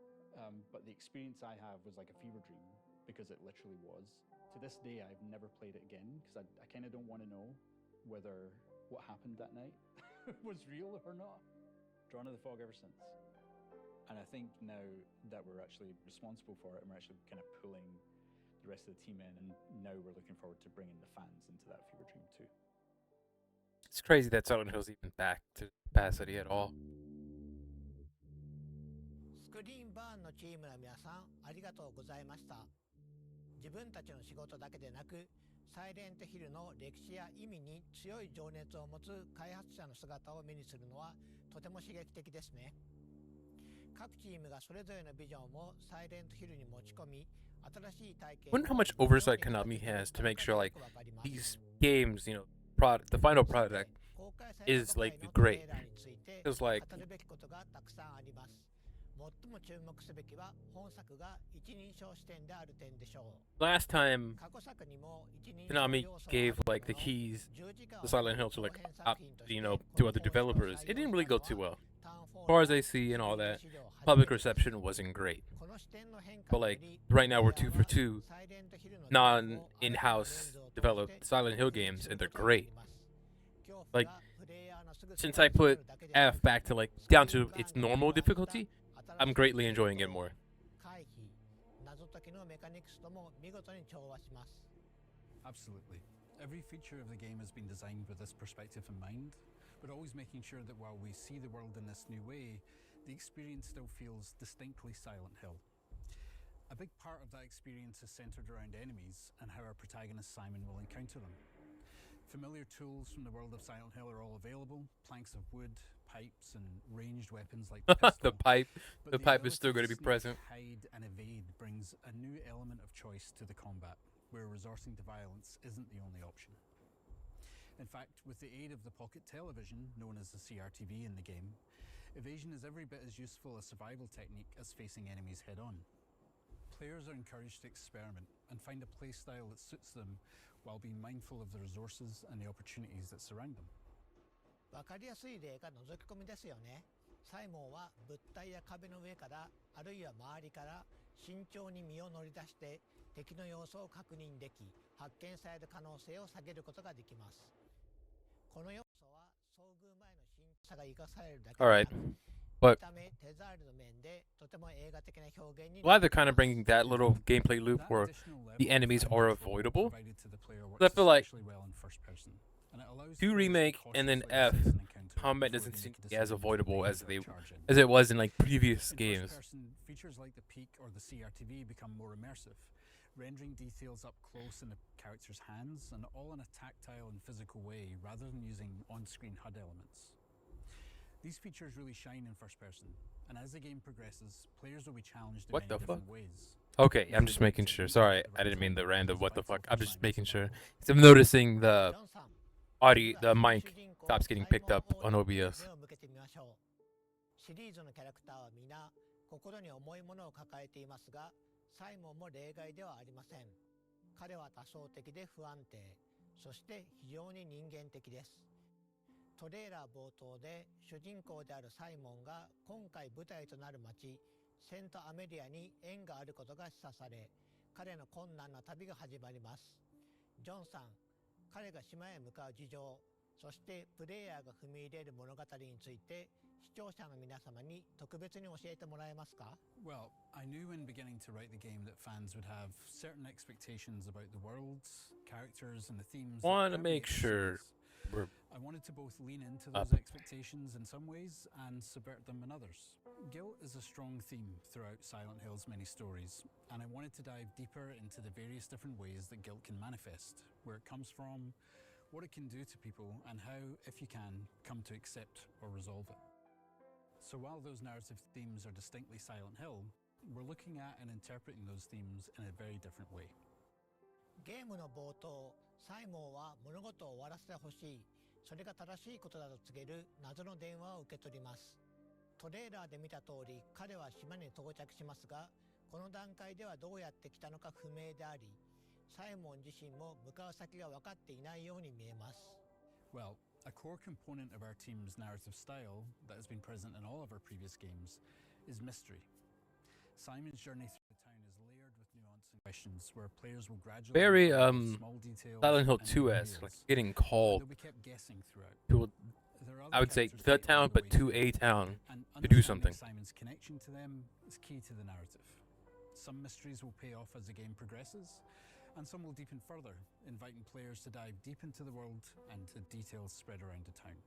but the experience I have was like a fever dream, because it literally was. To this day, I've never played it again, because I kind of don't want to know whether what happened that night was real or not. Drawn to the fog ever since. And I think now that we're actually responsible for it, and we're actually kind of pulling the rest of the team in, and now we're looking forward to bringing the fans into that fever dream too. It's crazy that Silent Hill's even back to capacity at all. スクリーンバーンのチームの皆さん、ありがとうございました。自分たちの仕事だけでなく、サイレントヒルの歴史や意味に強い情熱を持つ開発者の姿を目にするのはとても刺激的ですね。各チームがそれぞれのビジョンをサイレントヒルに持ち込み、新しい体験。I wonder how much oversight Konami has to make sure like these games, the final product is like great. It's like 語るべきことがたくさんあります。最も注目すべきは本作が一人称視点である点でしょう。 last time 過去作にも一人称 Konami 要素は gave ある like the ものの keys 10時間 to を Silent 超 Hill to え like る後編作品として to other developers. It didn't really go too well. As far as I see and all that, public reception wasn't great. この視点の変 But 化に like より right now we're 2 for 2 Silent Hill の non in-house developed Silent Hill games and they're great. Like since I put F back to like down to its normal difficulty, I'm greatly enjoying it more. 回避謎解きのメカニクスとも見事に調和します。 Absolutely. Every feature of the game has been designed with this perspective in mind, but always making sure that while we see the world in this new way, the experience still feels distinctly Silent Hill. A big part of that experience is centered around enemies and how our protagonist Simon will encounter them. Familiar tools from the world of Silent Hill are all available, planks of wood, pipes, and ranged weapons like the pistol. The pipe is still going to be present. Hide and evade brings a new element of choice to the combat, where resorting to violence isn't the only option. In fact, with the aid of the pocket television, known as the CRTV in the game, evasion is every bit as useful a survival technique as facing enemies head-on. Players are encouraged to experiment and find a playstyle that suits them while being mindful of the resources and the opportunities that surround them. わかりやすい例が覗き込みですよね。サイモンは物体や壁の上からあるいは周りから慎重に身を乗り出して敵の様子を確認でき発見される可能性を下げることができます。この要素は遭遇前の慎重さが生かされるだけで Alright, なく but 見た目手触りの面でとても映画的な表現に glad they're kind of bringing that little gameplay loop where the enemies are avoidable. I feel like 2 remake and then F combat doesn't seem to be as avoidable as it was in like previous games. Features like the peak or the CRTV become more immersive, rendering details up close in the character's hands and all in a tactile and physical way rather than using on-screen HUD elements. These features really shine in first person, and as the game progresses, players will be challenged in What many the different fuck? ways. Okay, I'm just making sure. Sorry, I didn't mean the random what the fuck. I'm just making sure. I'm noticing the audio, the mic stops getting picked up on OBS. シリーズのキャラクターは皆心に重いものを抱えていますが、サイモンも例外ではありません。彼は多層的で不安定、そして非常に人間的です。トレーラー冒頭で主人公であるサイモンが今回舞台となる町セントアメリアに縁があることが示唆され、彼の困難な旅が始まります。ジョンさん、彼が島へ向かう事情、そしてプレイヤーが踏み入れる物語について視聴者の皆様に特別に教えてもらえますか? Well, I knew when beginning to write the game that fans would have certain expectations about the worlds, characters, and the themes. Want to make sure I wanted to both lean into those expectations in some ways and subvert them in others. Guilt is a strong theme throughout Silent Hill's many stories, and I wanted to dive deeper into the various different ways that guilt can manifest, where it comes from, what it can do to people, and how, if you can, come to accept or resolve it. So while those narrative themes are distinctly Silent Hill, we're looking at and interpreting those themes in a very different way. ゲームの冒頭、サイモンは物事を終わらせてほしい、それが正しいことだと告げる謎の電話を受け取ります。トレーラーで見た通り、彼は島に到着しますが、この段階ではどうやって来たのか不明であり、サイモン自身も向かう先が分かっていないように見えます。Well, a core component of our team's narrative style that has been present in all of our previous games is mystery. Simon's journey through the town is layered with nuance and questions where players will gradually very small details Silent Hill and 2-esque, like getting called they'll be kept guessing throughout. to I would say the town, but to a town to do something. Simon's connection to them is key to the narrative. Some mysteries will pay off as the game progresses, and some will deepen further, inviting players to dive deep into the world and to details spread around the town.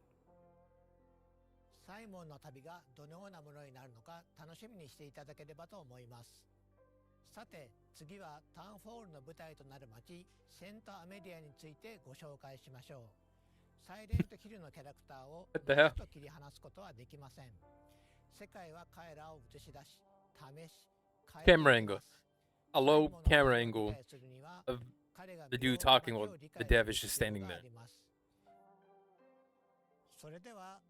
サイモンの旅がどのようなものになるのか楽しみにしていただければと思います。さて、次はタウンフォールの舞台となる町セントアメリアについてご紹介しましょう。サイレントヒルのキャラクターをちょっと切り離すことはできません。世界は彼らを映し出し、試し、Camera angle. A low camera angle of the dude talking while the dev is just standing there. それでは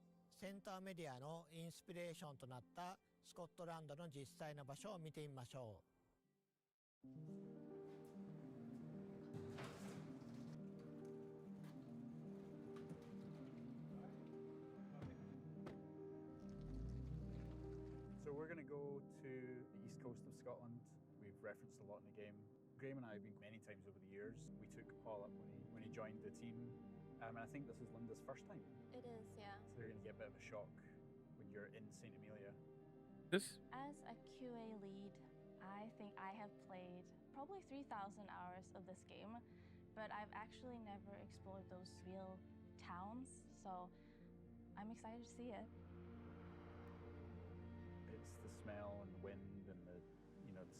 センターメディアのインスピレーションとなったスコットランドの実際の場所を見てみましょう。So we're going to go to the east coast of Scotland. We've referenced a lot in the game. Graham and I have been many times over the years. We took Paul up when he joined the team, and I think this is Linda's first time. It is, yeah. So you're going to get a bit of a shock when you're in St. Amelia. This? As a QA lead, I think I have played probably 3,000 hours of this game, but I've actually never explored those real towns, so I'm excited to see it. It's the smell and the wind and the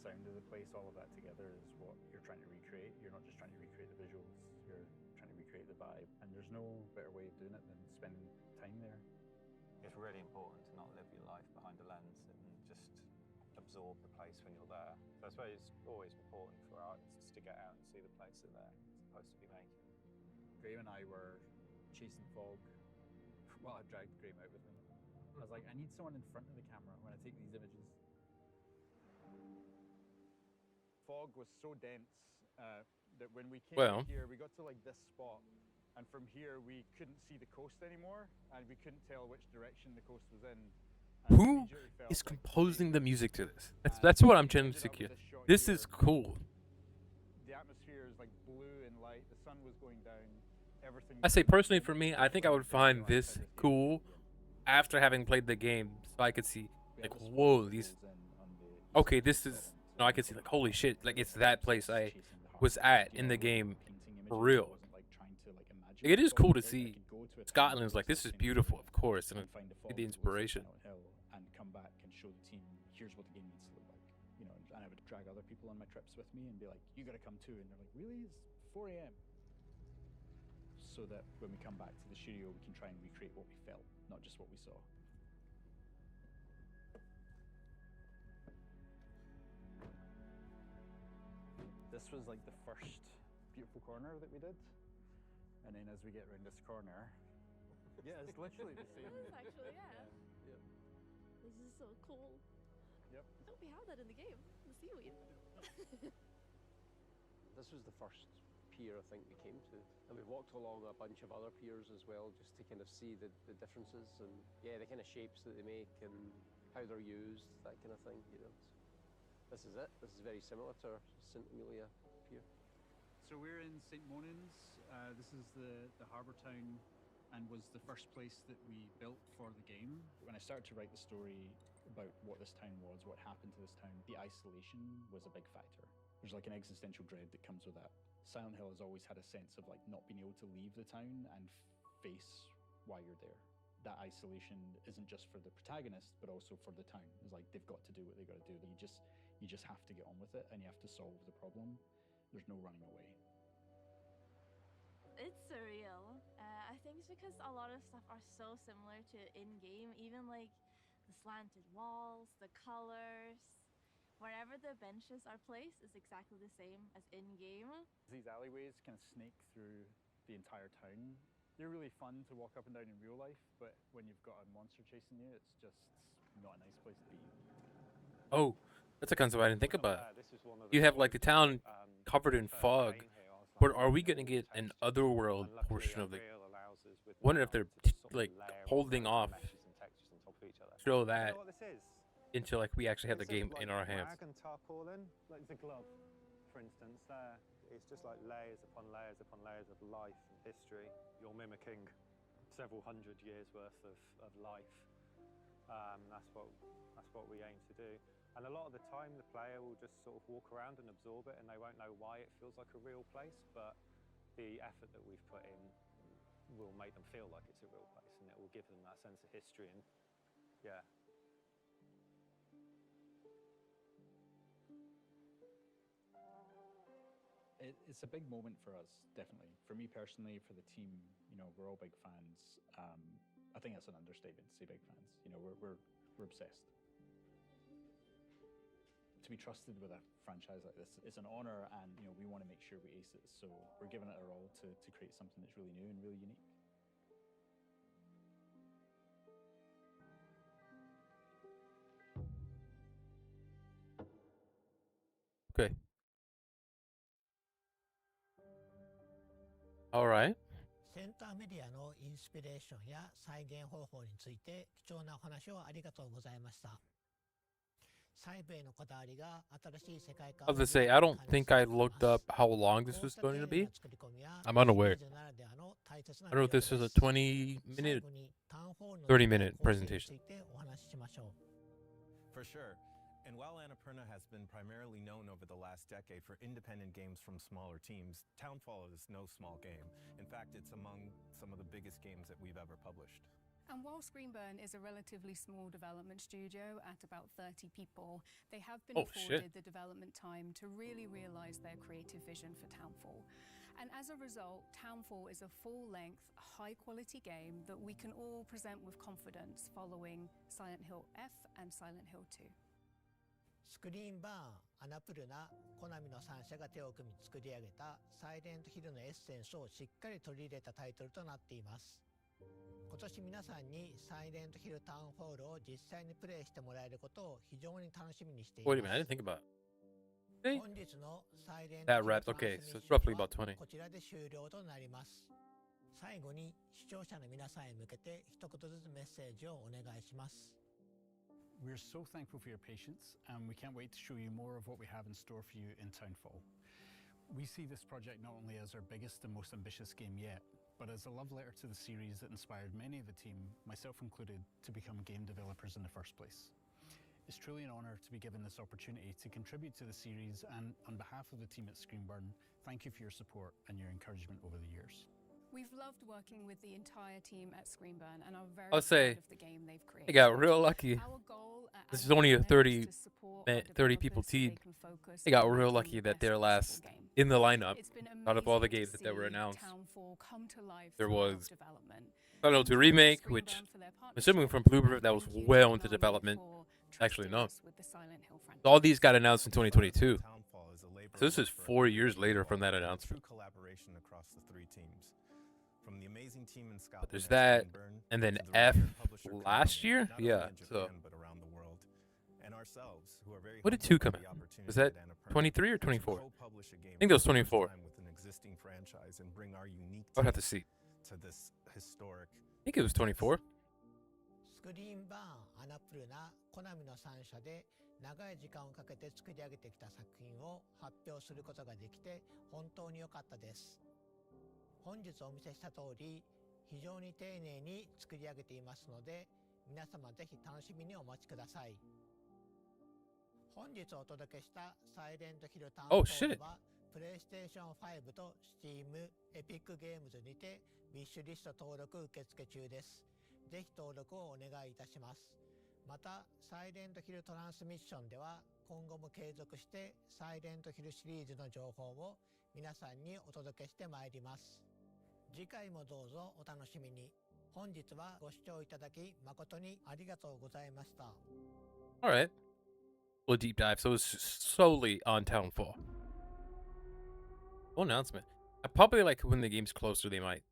sound of the place, all of that together is what you're trying to recreate. You're not just trying to recreate the visuals, you're trying to recreate the vibe. And there's no better way of doing it than spending time there. It's really important to not live your life behind a lens and just absorb the place when you're there. So I suppose it's always important for artists to get out and see the place that they're supposed to be making. Graham and I were chasing fog while I dragged Graham out with me. I was like, I need someone in front of the camera when I take these images. Fog was so dense that when we came here, we got to like this spot, and from here we couldn't see the coast anymore, and we couldn't tell which direction the coast was in. Who is composing the music to this? That's what I'm trying to secure. This is cool. The atmosphere is like blue and light. The sun was going down. Everything. I say personally for me, I think I would find this cool after having played the game, so I could see like, whoa, these. Okay, this is. No, I could see like, holy shit, like it's that place I was at in the game for real. It is cool to see Scotland's like, this is beautiful, of course, and the inspiration. And come back and show the team, here's what the game needs to look like. And I would drag other people on my trips with me and be like, you gotta come too. And they're like, really? It's 4 a.m. So that when we come back to the studio, we can try and recreate what we felt, not just what we saw. This was like the first beautiful corner that we did. And then as we get around this corner, yeah, it's literally the same. It is actually, yeah. Yeah. This is so cool. Yep. I hope we have that in the game, the seaweed. This was the first pier I think we came to. And we walked along a bunch of other piers as well, just to kind of see the differences and, yeah, the kind of shapes that they make and how they're used, that kind of thing, This is it. This is very similar to our St. Amelia pier. So we're in St. Monans. This is the harbour town and was the first place that we built for the game. When I started to write the story about what this town was, what happened to this town, the isolation was a big factor. There's like an existential dread that comes with that. Silent Hill has always had a sense of like not being able to leave the town and face why you're there. That isolation isn't just for the protagonist, but also for the town. It's like they've got to do what they got to do. You just have to get on with it, and you have to solve the problem. There's no running away. It's surreal. I think it's because a lot of stuff are so similar to in-game, even like the slanted walls, the colors. Wherever the benches are placed is exactly the same as in-game. These alleyways kind of snake through the entire town. They're really fun to walk up and down in real life, but when you've got a monster chasing you, it's just not a nice place to be. Oh, that's a concept I didn't think about. You have like the town covered in fog, but are we gonna get an otherworld portion of the? Wonder if they're like holding off, show that until like we actually have the game in our hands. Rag and tarpaulin, like the glove, for instance. There, it's just like layers upon layers upon layers of life and history. You're mimicking several hundred years worth of life. That's what we aim to do. And a lot of the time, the player will just sort of walk around and absorb it, and they won't know why it feels like a real place. But the effort that we've put in will make them feel like it's a real place, and it will give them that sense of history. And yeah. It's a big moment for us, definitely. For me personally, for the team, we're all big fans. I think that's an understatement to say big fans. We're obsessed. To be trusted with a franchise like this is an honor, and we want to make sure we ace it. So we're giving it our all to create something that's really new and really unique. Alright. センターメディアのインスピレーションや再現方法について貴重なお話をありがとうございました。細部へのこだわりが新しい世界観 I was gonna say, I don't think I looked up how long this was going to be. I'm unaware. I don't know if this is a 20-minute, 30-minute presentation. For sure. And while Annapurna has been primarily known over the last decade for independent games from smaller teams, Townfall is no small game. In fact, it's among some of the biggest games that we've ever published. And while Screenburn is a relatively small development studio at about 30 people, they have been afforded the development time to really realize their creative vision for Townfall. And as a result, Townfall is a full-length, high-quality game that we can all present with confidence following Silent Hill F and Silent Hill 2. スクリーンバーン、アナプルナ、コナミの3社が手を組み作り上げたサイレントヒルのエッセンスをしっかり取り入れたタイトルとなっています。今年皆さんにサイレントヒルタウンホールを実際にプレイしてもらえることを非常に楽しみにしています。Wait a minute, I didn't think about it. 本日のサイレント That wrapped. Okay, so it's roughly about 20. こちらで終了となります。最後に視聴者の皆さんへ向けて一言ずつメッセージをお願いします。We're so thankful for your patience, and we can't wait to show you more of what we have in store for you in Townfall. We see this project not only as our biggest and most ambitious game yet, but as a love letter to the series that inspired many of the team, myself included, to become game developers in the first place. It's truly an honor to be given this opportunity to contribute to the series, and on behalf of the team at Screenburn, thank you for your support and your encouragement over the years. We've loved working with the entire team at Screenburn and are very I'll say, proud of the game they've created. they got real lucky. This is only a 30 people team. They got real lucky that they're last in the lineup out of all the games that were announced. There was Silent Hill 2 Remake, which I'm assuming from Bluebird that was well into development. Actually, no. All these got announced in 2022. So this is 4 years later from that announcement. From the amazing team in Scotland, But there's that, and then F last year? Yeah, so. What did 2 come out? Was that 23 or 24? I think it was 24. I'll have to see. I think it was 24. スクリーンバーン、アナプルナ、コナミの3社で長い時間をかけて作り上げてきた作品を発表することができて本当に良かったです。本日お見せした通り、非常に丁寧に作り上げていますので、皆様ぜひ楽しみにお待ちください。本日お届けしたサイレントヒルタウンホールは、プレイステーション5と Steam、エピックゲームズにてウィッシュリスト登録受付中です。ぜひ登録をお願いいたします。また、サイレントヒルトランスミッションでは、今後も継続してサイレントヒルシリーズの情報を皆さんにお届けしてまいります。次回もどうぞお楽しみに。本日はご視聴いただき誠にありがとうございました。Alright. Well, deep dive. So it's solely on Townfall. Full announcement. I probably like when the game's closer, they might.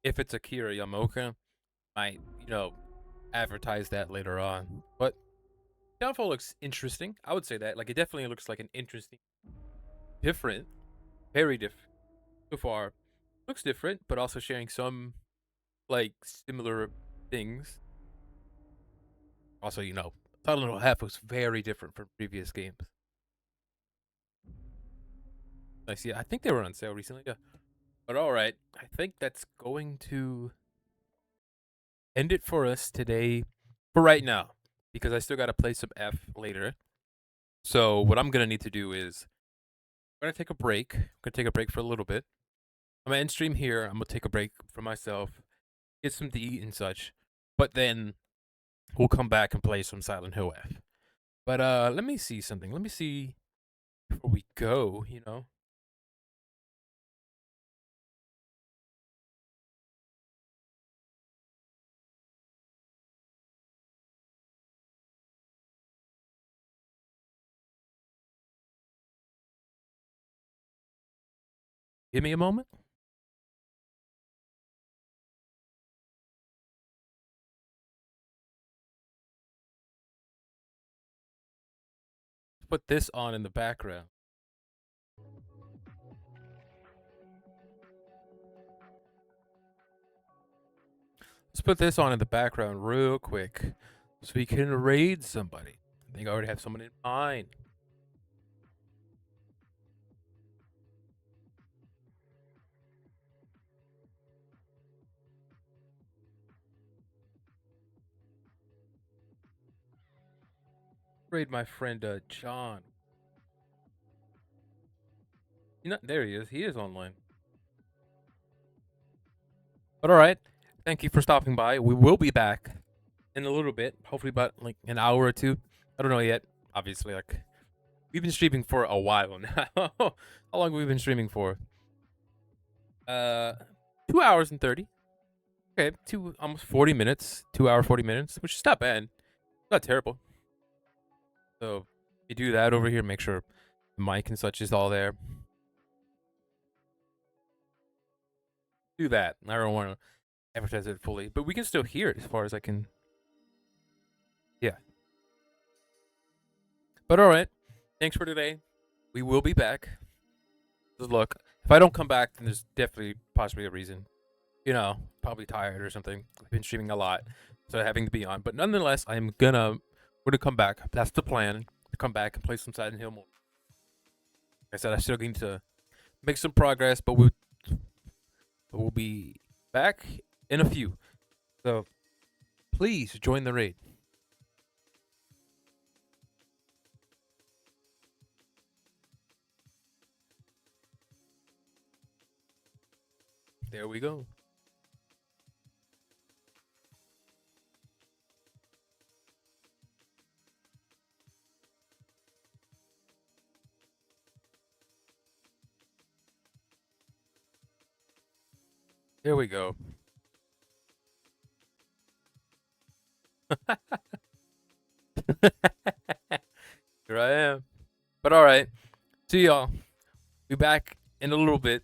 If it's Akira Yamaoka, might, advertise that later on. But Townfall looks interesting. I would say that. Like, it definitely looks like an interesting, different, very different. So far, looks different, but also sharing some, similar things. Also, Silent Hill Half was very different from previous games. I see. I think they were on sale recently, yeah. But alright, I think that's going to end it for us today for right now, because I still got to play some F later. So what I'm going to need to do is I'm going to take a break. I'm going to take a break for a little bit. I'm going to end stream here. I'm going to take a break for myself, get some to eat and such. But then we'll come back and play some Silent Hill F. But let me see something. Let me see before we go, Give me a moment. Put this on in the background. Let's put this on in the background real quick so we can raid somebody. I think I already have someone in mind. Raid my friend John. There he is. He is online. But all right. Thank you for stopping by. We will be back in a little bit. Hopefully about like an hour or two. I don't know yet. Obviously, like we've been streaming for a while now. How long have we been streaming for? 2 hours and 30. Okay, almost 40 minutes. 2 hour 40 minutes, which is not bad. Not terrible. So you do that over here, make sure the mic and such is all there. Do that. I don't want to advertise it fully, but we can still hear it as far as I can. Yeah. But all right. Thanks for today. We will be back. Just look, if I don't come back, then there's definitely possibly a reason. You know, probably tired or something. I've been streaming a lot, so having to be on. But nonetheless, we're gonna come back. That's the plan, to come back and play some Silent Hill more. Like I said, I still need to make some progress, but we'll be back in a few. So please join the raid. There we go. There we go. Here I am. But all right. See y'all. Be back in a little bit.